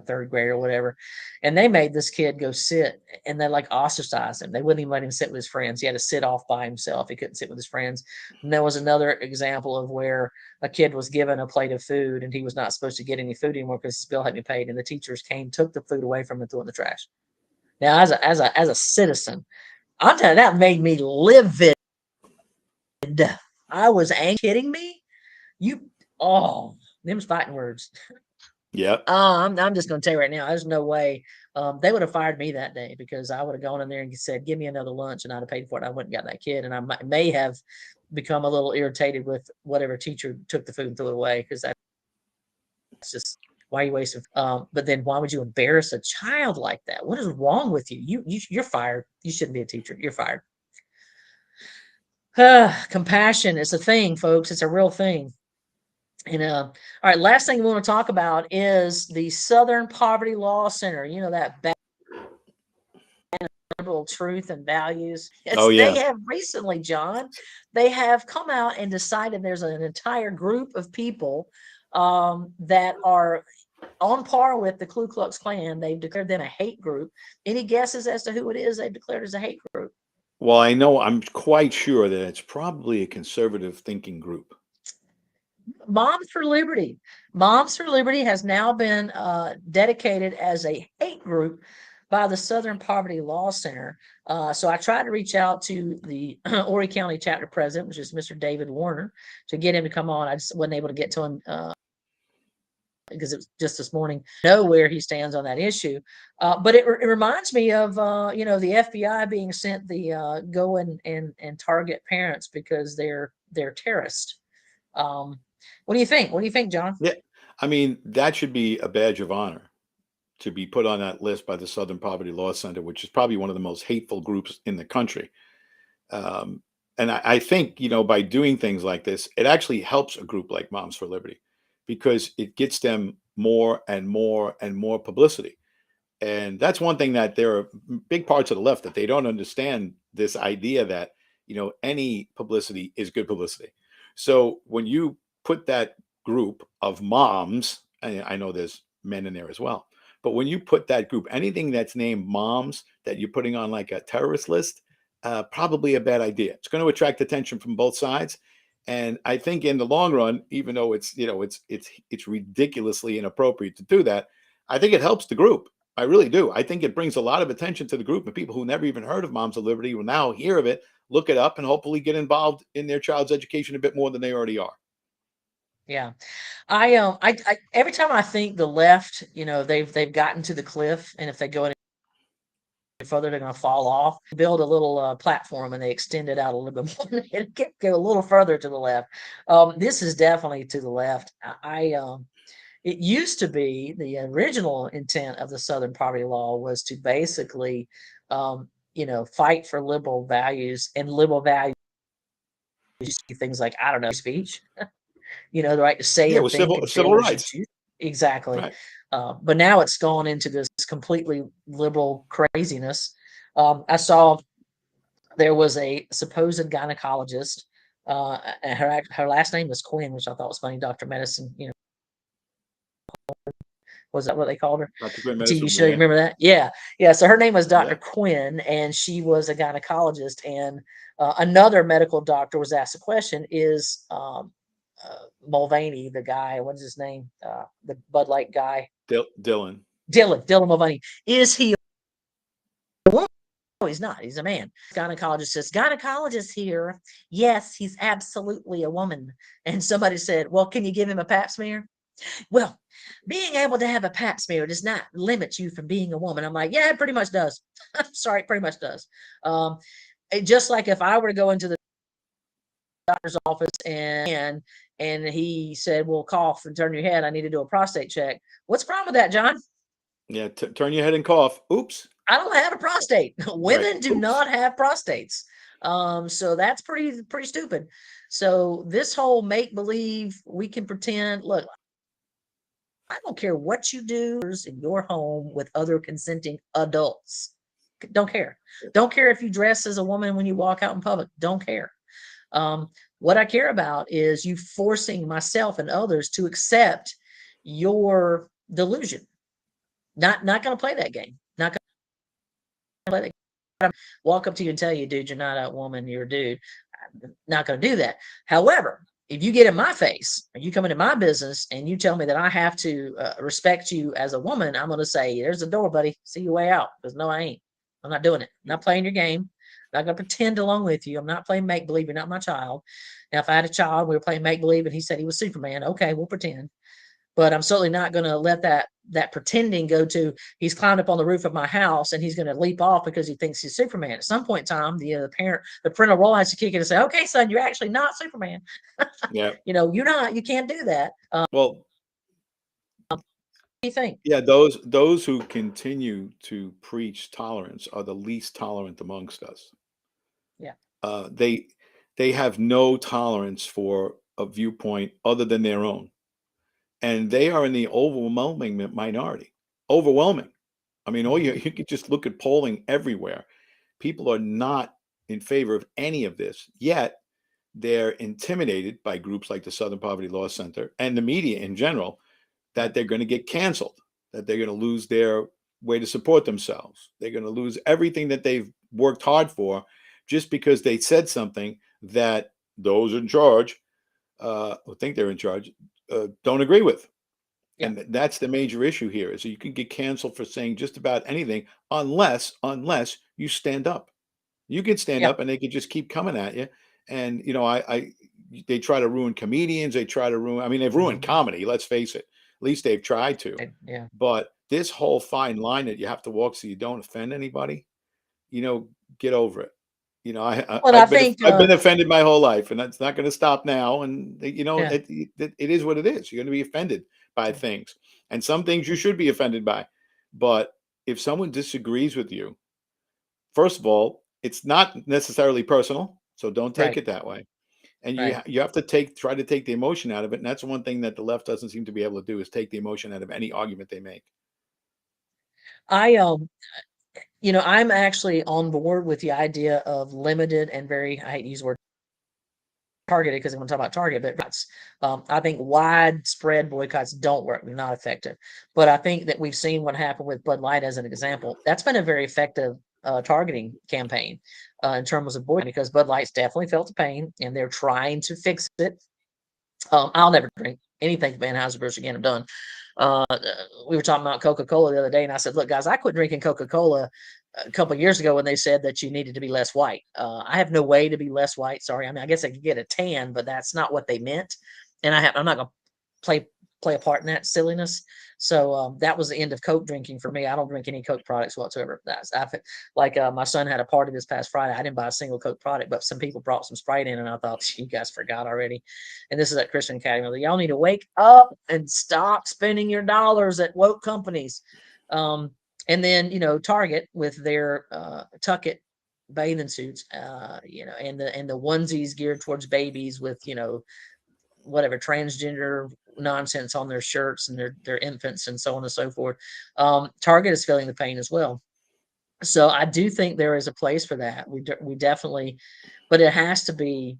third grade or whatever, and they made this kid go sit, and they like ostracized him. They wouldn't even let him sit with his friends. He had to sit off by himself. He couldn't sit with his friends. And there was another example of where a kid was given a plate of food and he was not supposed to get any food anymore because his bill hadn't been paid, and the teachers came, took the food away from him, and threw it in the trash. Now, as a citizen, I'm telling you, that made me livid. I was angry. Kidding me? You oh, them's fighting words. Yep. I'm just going to tell you right now, there's no way they would have fired me that day, because I would have gone in there and said, "Give me another lunch," and I'd have paid for it. I wouldn't got that kid, and I may have become a little irritated with whatever teacher took the food and threw it away, because that's just, why are you wasting? But then why would you embarrass a child like that? What is wrong with you? You're fired. You shouldn't be a teacher. You're fired. Compassion is a thing, folks. It's a real thing. And all right, last thing we want to talk about is the Southern Poverty Law Center. You know, that liberal truth and values. Oh They yeah. have recently, John, they have come out and decided there's an entire group of people that are on par with the Ku Klux Klan. They've declared them a hate group. Any guesses as to who it is they've declared as a hate group? Well, I'm quite sure that it's probably a conservative thinking group. Moms for Liberty. Moms for Liberty has now been dedicated as a hate group by the Southern Poverty Law Center. So I tried to reach out to the Horry County chapter president, which is Mr. David Warner, to get him to come on. I just wasn't able to get to him because it was just this morning. Know where he stands on that issue, but it reminds me of the FBI being sent the go and target parents because they're terrorists. What do you think? What do you think, John? Yeah. I mean, that should be a badge of honor to be put on that list by the Southern Poverty Law Center, which is probably one of the most hateful groups in the country. Um, and I think, by doing things like this, it actually helps a group like Moms for Liberty because it gets them more and more and more publicity. And that's one thing that there are big parts of the left that they don't understand this idea that, any publicity is good publicity. So when you put that group of moms, and I know there's men in there as well, but when you put that group, anything that's named moms that you're putting on like a terrorist list, probably a bad idea. It's going to attract attention from both sides. And I think in the long run, even though it's ridiculously inappropriate to do that, I think it helps the group. I really do. I think it brings a lot of attention to the group, and people who never even heard of Moms of Liberty will now hear of it, look it up, and hopefully get involved in their child's education a bit more than they already are. Yeah, I every time I think the left, they've gotten to the cliff, and if they go any further, they're going to fall off. Build a little platform, and they extend it out a little bit more, and go a little further to the left. This is definitely to the left. It used to be the original intent of the Southern Poverty Law was to basically, fight for liberal values, and liberal values, things like, I don't know, speech, the right to say Yeah, and with think civil and civil feel as you rights. choose. Exactly. Right. But now it's gone into this completely liberal craziness. I saw there was a supposed gynecologist. And her last name was Quinn, which I thought was funny. Dr. Medicine, Was that what they called her? Not to quit The medicine, TV show. You man. remember that? Yeah. Yeah. So her name was Dr. Yeah. Quinn, and she was a gynecologist. And another medical doctor was asked a question: Is Mulvaney, the guy, what's his name? The Bud Light guy, Dylan. Dylan Mulvaney, is he a woman? No, he's not. He's a man. Gynecologist says, gynecologist here. Yes, he's absolutely a woman. And somebody said, well, can you give him a pap smear? Well, being able to have a pap smear does not limit you from being a woman. I'm like, yeah, it pretty much does. I'm sorry, it pretty much does. Just like if I were to go into the doctor's office and he said, well, cough and turn your head, I need to do a prostate check. What's the problem with that, John? Yeah. Turn your head and cough. Oops. I don't have a prostate. Women Right. do not have prostates. So that's pretty stupid. So this whole make believe, we can pretend, look, I don't care what you do in your home with other consenting adults. Don't care. Don't care if you dress as a woman when you walk out in public. Don't care. What I care about is you forcing myself and others to accept your delusion. Not going to play that game. Not going to play that game. Walk up to you and tell you, dude, you're not a woman, you're a dude. I'm not going to do that. However, if you get in my face and you come into my business and you tell me that I have to respect you as a woman, I'm going to say, there's the door, buddy. See your way out. Because no, I ain't. I'm not doing it. I'm not playing your game. I'm not going to pretend along with you. I'm not playing make believe. You're not my child. Now, if I had a child, we were playing make believe and he said he was Superman. Okay, we'll pretend. But I'm certainly not going to let that pretending go to he's climbed up on the roof of my house and he's going to leap off because he thinks he's Superman. At some point in time, the parental role has to kick in and say, okay, son, you're actually not Superman. Yeah. You're not. You can't do that. Well, What do you think? yeah, those who continue to preach tolerance are the least tolerant amongst us. Yeah. They have no tolerance for a viewpoint other than their own, and they are in the overwhelming minority. Overwhelming. I mean, you could just look at polling everywhere. People are not in favor of any of this, yet they're intimidated by groups like the Southern Poverty Law Center and the media in general that they're going to get canceled, that they're going to lose their way to support themselves. They're going to lose everything that they've worked hard for just because they said something that those in charge, who think they're in charge, don't agree with. Yeah. And that's the major issue here is that you can get canceled for saying just about anything unless you stand up. You can stand Yeah. up and they could just keep coming at you. And they try to ruin comedians. They try to ruin. I mean, they've ruined comedy. Let's face it. At least they've tried to. Yeah. But this whole fine line that you have to walk so you don't offend anybody, get over it. Well, I think I've been offended my whole life, and that's not going to stop now. And yeah. it is what it is. You're going to be offended by things, and some things you should be offended by. But if someone disagrees with you, first of all, it's not necessarily personal, so don't take Right. it that way. And Right. you have to try to take the emotion out of it. And that's one thing that the left doesn't seem to be able to do is take the emotion out of any argument they make. I'm actually on board with the idea of limited and very, I hate to use the word targeted because I'm going to talk about target, but I think widespread boycotts don't work. They're not effective. But I think that we've seen what happened with Bud Light as an example. That's been a very effective targeting campaign in terms of boycotting because Bud Light's definitely felt the pain and they're trying to fix it. I'll never drink anything from Anheuser-Busch again. I'm done. We were talking about Coca-Cola the other day, and I said, look, guys, I quit drinking Coca-Cola a couple of years ago when they said that you needed to be less white. I have no way to be less white. Sorry. I mean, I guess I could get a tan, but that's not what they meant. And I'm not going to play a part in that silliness. So that was the end of Coke drinking for me. I don't drink any Coke products whatsoever. My son had a party this past Friday. I didn't buy a single Coke product, but some people brought some Sprite in, and I thought, you guys forgot already. And this is at Christian Academy. Y'all need to wake up and stop spending your dollars at woke companies. And then Target with their Tuck-It bathing suits, and the onesies geared towards babies with whatever transgender nonsense on their shirts and their infants and so on and so forth. Target is feeling the pain as well. So I do think there is a place for that. We definitely, but it has to be,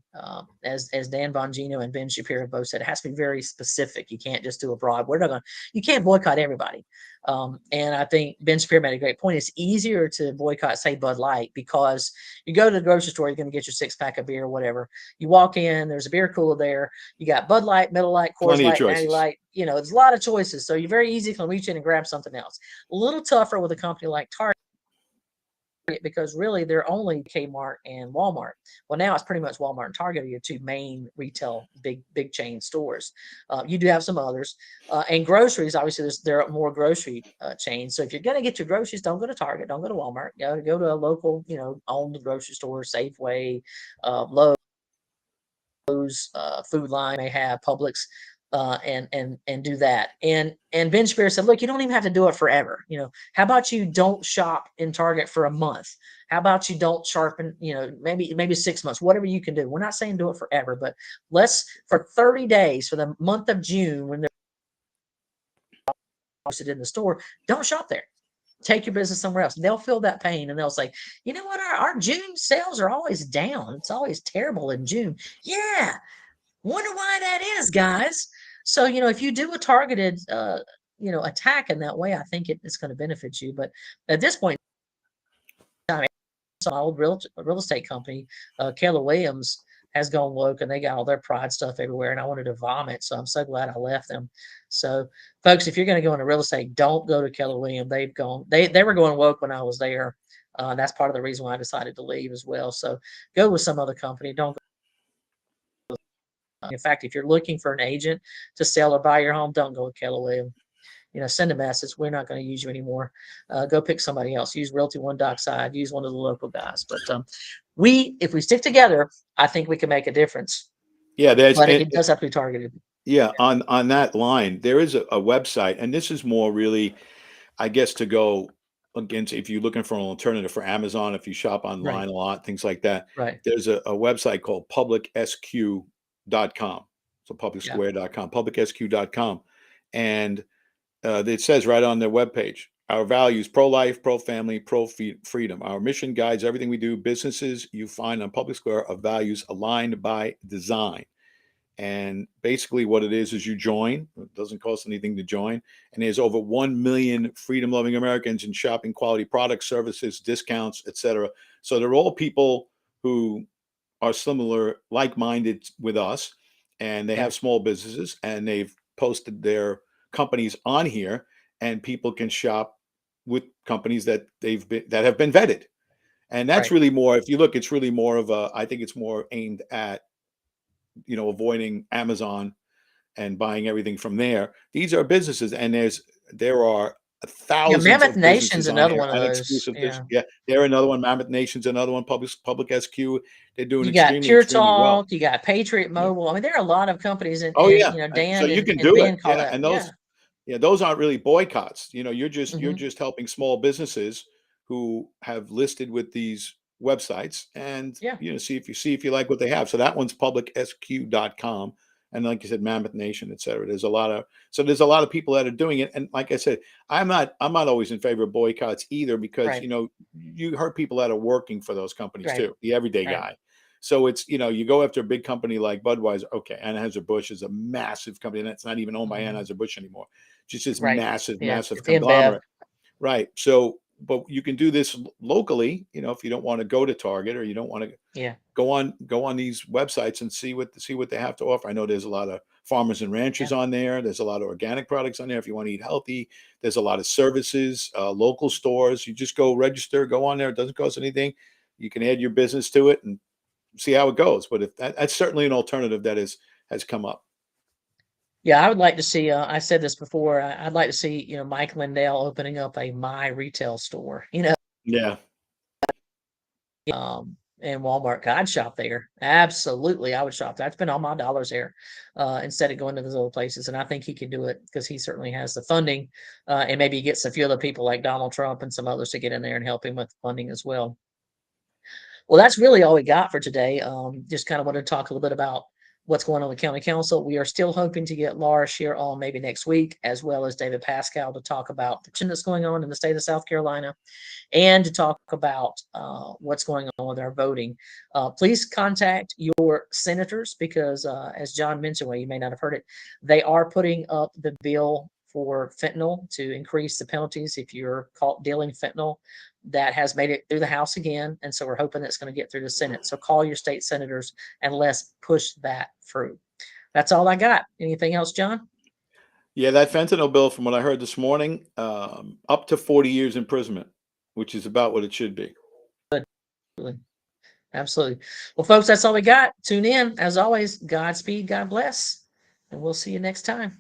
as Dan Bongino and Ben Shapiro both said, it has to be very specific. You can't just do a broad. We're not going. You can't boycott everybody. And I think Ben Shapiro made a great point. It's easier to boycott, say, Bud Light, because you go to the grocery store, you're going to get your 6-pack of beer or whatever. You walk in, there's a beer cooler there. You got Bud Light, Miller Light, Coors Plenty of Light, Natty choices. Light. You know, there's a lot of choices. So you're very easy to reach in and grab something else. A little tougher with a company like Target, because really they're only Kmart and Walmart. Well, now it's pretty much Walmart and Target are your two main retail big chain stores. You do have some others, and groceries. Obviously, there are more grocery chains. So if you're going to get your groceries, don't go to Target, don't go to Walmart. Go to a local, owned grocery store, Safeway, Lowe's, Food Line may have, Publix, and do that. And Ben Shapiro said, look, you don't even have to do it forever. How about you don't shop in Target for a month? How about you don't sharpen, maybe 6 months, whatever you can do. We're not saying do it forever, but let's, for 30 days, for the month of June, when they're posted in the store, don't shop there. Take your business somewhere else. They'll feel that pain and they'll say, you know what, our June sales are always down. It's always terrible in June. Yeah. Wonder why that is, guys. So, if you do a targeted, attack in that way, I think it's going to benefit you. But at this point, my old real estate company, Keller Williams, has gone woke, and they got all their pride stuff everywhere, and I wanted to vomit. So I'm so glad I left them. So, folks, if you're going to go into real estate, don't go to Keller Williams. They were going woke when I was there. That's part of the reason why I decided to leave as well. So go with some other company. Don't. In fact, if you're looking for an agent to sell or buy your home, don't go with Keller Williams. Send a message. We're not going to use you anymore. Go pick somebody else. Use Realty One Dockside. Use one of the local guys. But if we stick together, I think we can make a difference. Yeah, but it does have to be targeted. Yeah, on that line, there is a website, and this is more really, I guess, to go against if you're looking for an alternative for Amazon, if you shop online a lot, things like that. Right. There's a website called publicsq.com. So publicsquare.com, publicsq.com. And it says right on their webpage, our values: pro-life, pro-family, pro-freedom. Our mission guides everything we do. Businesses you find on Public Square are values aligned by design. And basically what it is you join. It doesn't cost anything to join. And there's over 1 million freedom-loving Americans in shopping quality products, services, discounts, etc. So they're all people who are similar, like-minded with us, and they have small businesses, and they've posted their companies on here, and people can shop with companies that have been vetted. And that's really more, if you look, it's really more of I think it's more aimed at avoiding Amazon and buying everything from there. These are businesses, and there are thousands Mammoth of Nation's businesses on another there. one of those. Yeah, they're another one. Mammoth Nation's another one. Public SQ. They're doing You got extremely well. Pure Talk. You got Patriot Mobile. I mean, there are a lot of companies, and Oh yeah, so Dan you can and do it. Ben call Yeah, that. and those aren't really boycotts. You're Mhm. just helping small businesses who have listed with these websites, and Yeah. see if you like what they have. So that one's publicsq.com, and like you said, Mammoth Nation, etc. There's a lot of people that are doing it, and like I said, I'm not always in favor of boycotts either, because you hurt people that are working for those companies too, the everyday guy. So it's, you go after a big company like Budweiser. Okay, Anheuser-Busch is a massive company, and it's not even owned by Anheuser-Busch anymore. Just this massive It's conglomerate. Right. So, but you can do this locally, if you don't want to go to Target, or you don't want to go on these websites and see what they have to offer. I know there's a lot of farmers and ranchers on there. There's a lot of organic products on there if you want to eat healthy. There's a lot of services, local stores. You just go register, go on there. It doesn't cost anything. You can add your business to it and see how it goes. But if that's certainly an alternative that has come up. Yeah, I would like to see. I said this before. I'd like to see Mike Lindell opening up a My Retail store. Yeah. And Walmart. I'd shop there. Absolutely, I would shop there. I'd spend all my dollars there instead of going to those other places. And I think he can do it because he certainly has the funding, and maybe he gets a few other people like Donald Trump and some others to get in there and help him with funding as well. Well, that's really all we got for today. Just kind of wanted to talk a little bit about what's going on with county council. We are still hoping to get Laura Shear on maybe next week, as well as David Pascal, to talk about the that's going on in the state of South Carolina, and to talk about what's going on with our voting. Please contact your senators, because as John mentioned, well, you may not have heard it, they are putting up the bill for fentanyl to increase the penalties if you're caught dealing fentanyl. That has made it through the House again, and so we're hoping that's going to get through the Senate. So call your state senators and let's push that through. That's all I got. Anything else, John? Yeah, that fentanyl bill, from what I heard this morning, up to 40 years imprisonment, which is about what it should be. Absolutely. Well, folks, that's all we got. Tune in. As always, Godspeed, God bless, and we'll see you next time.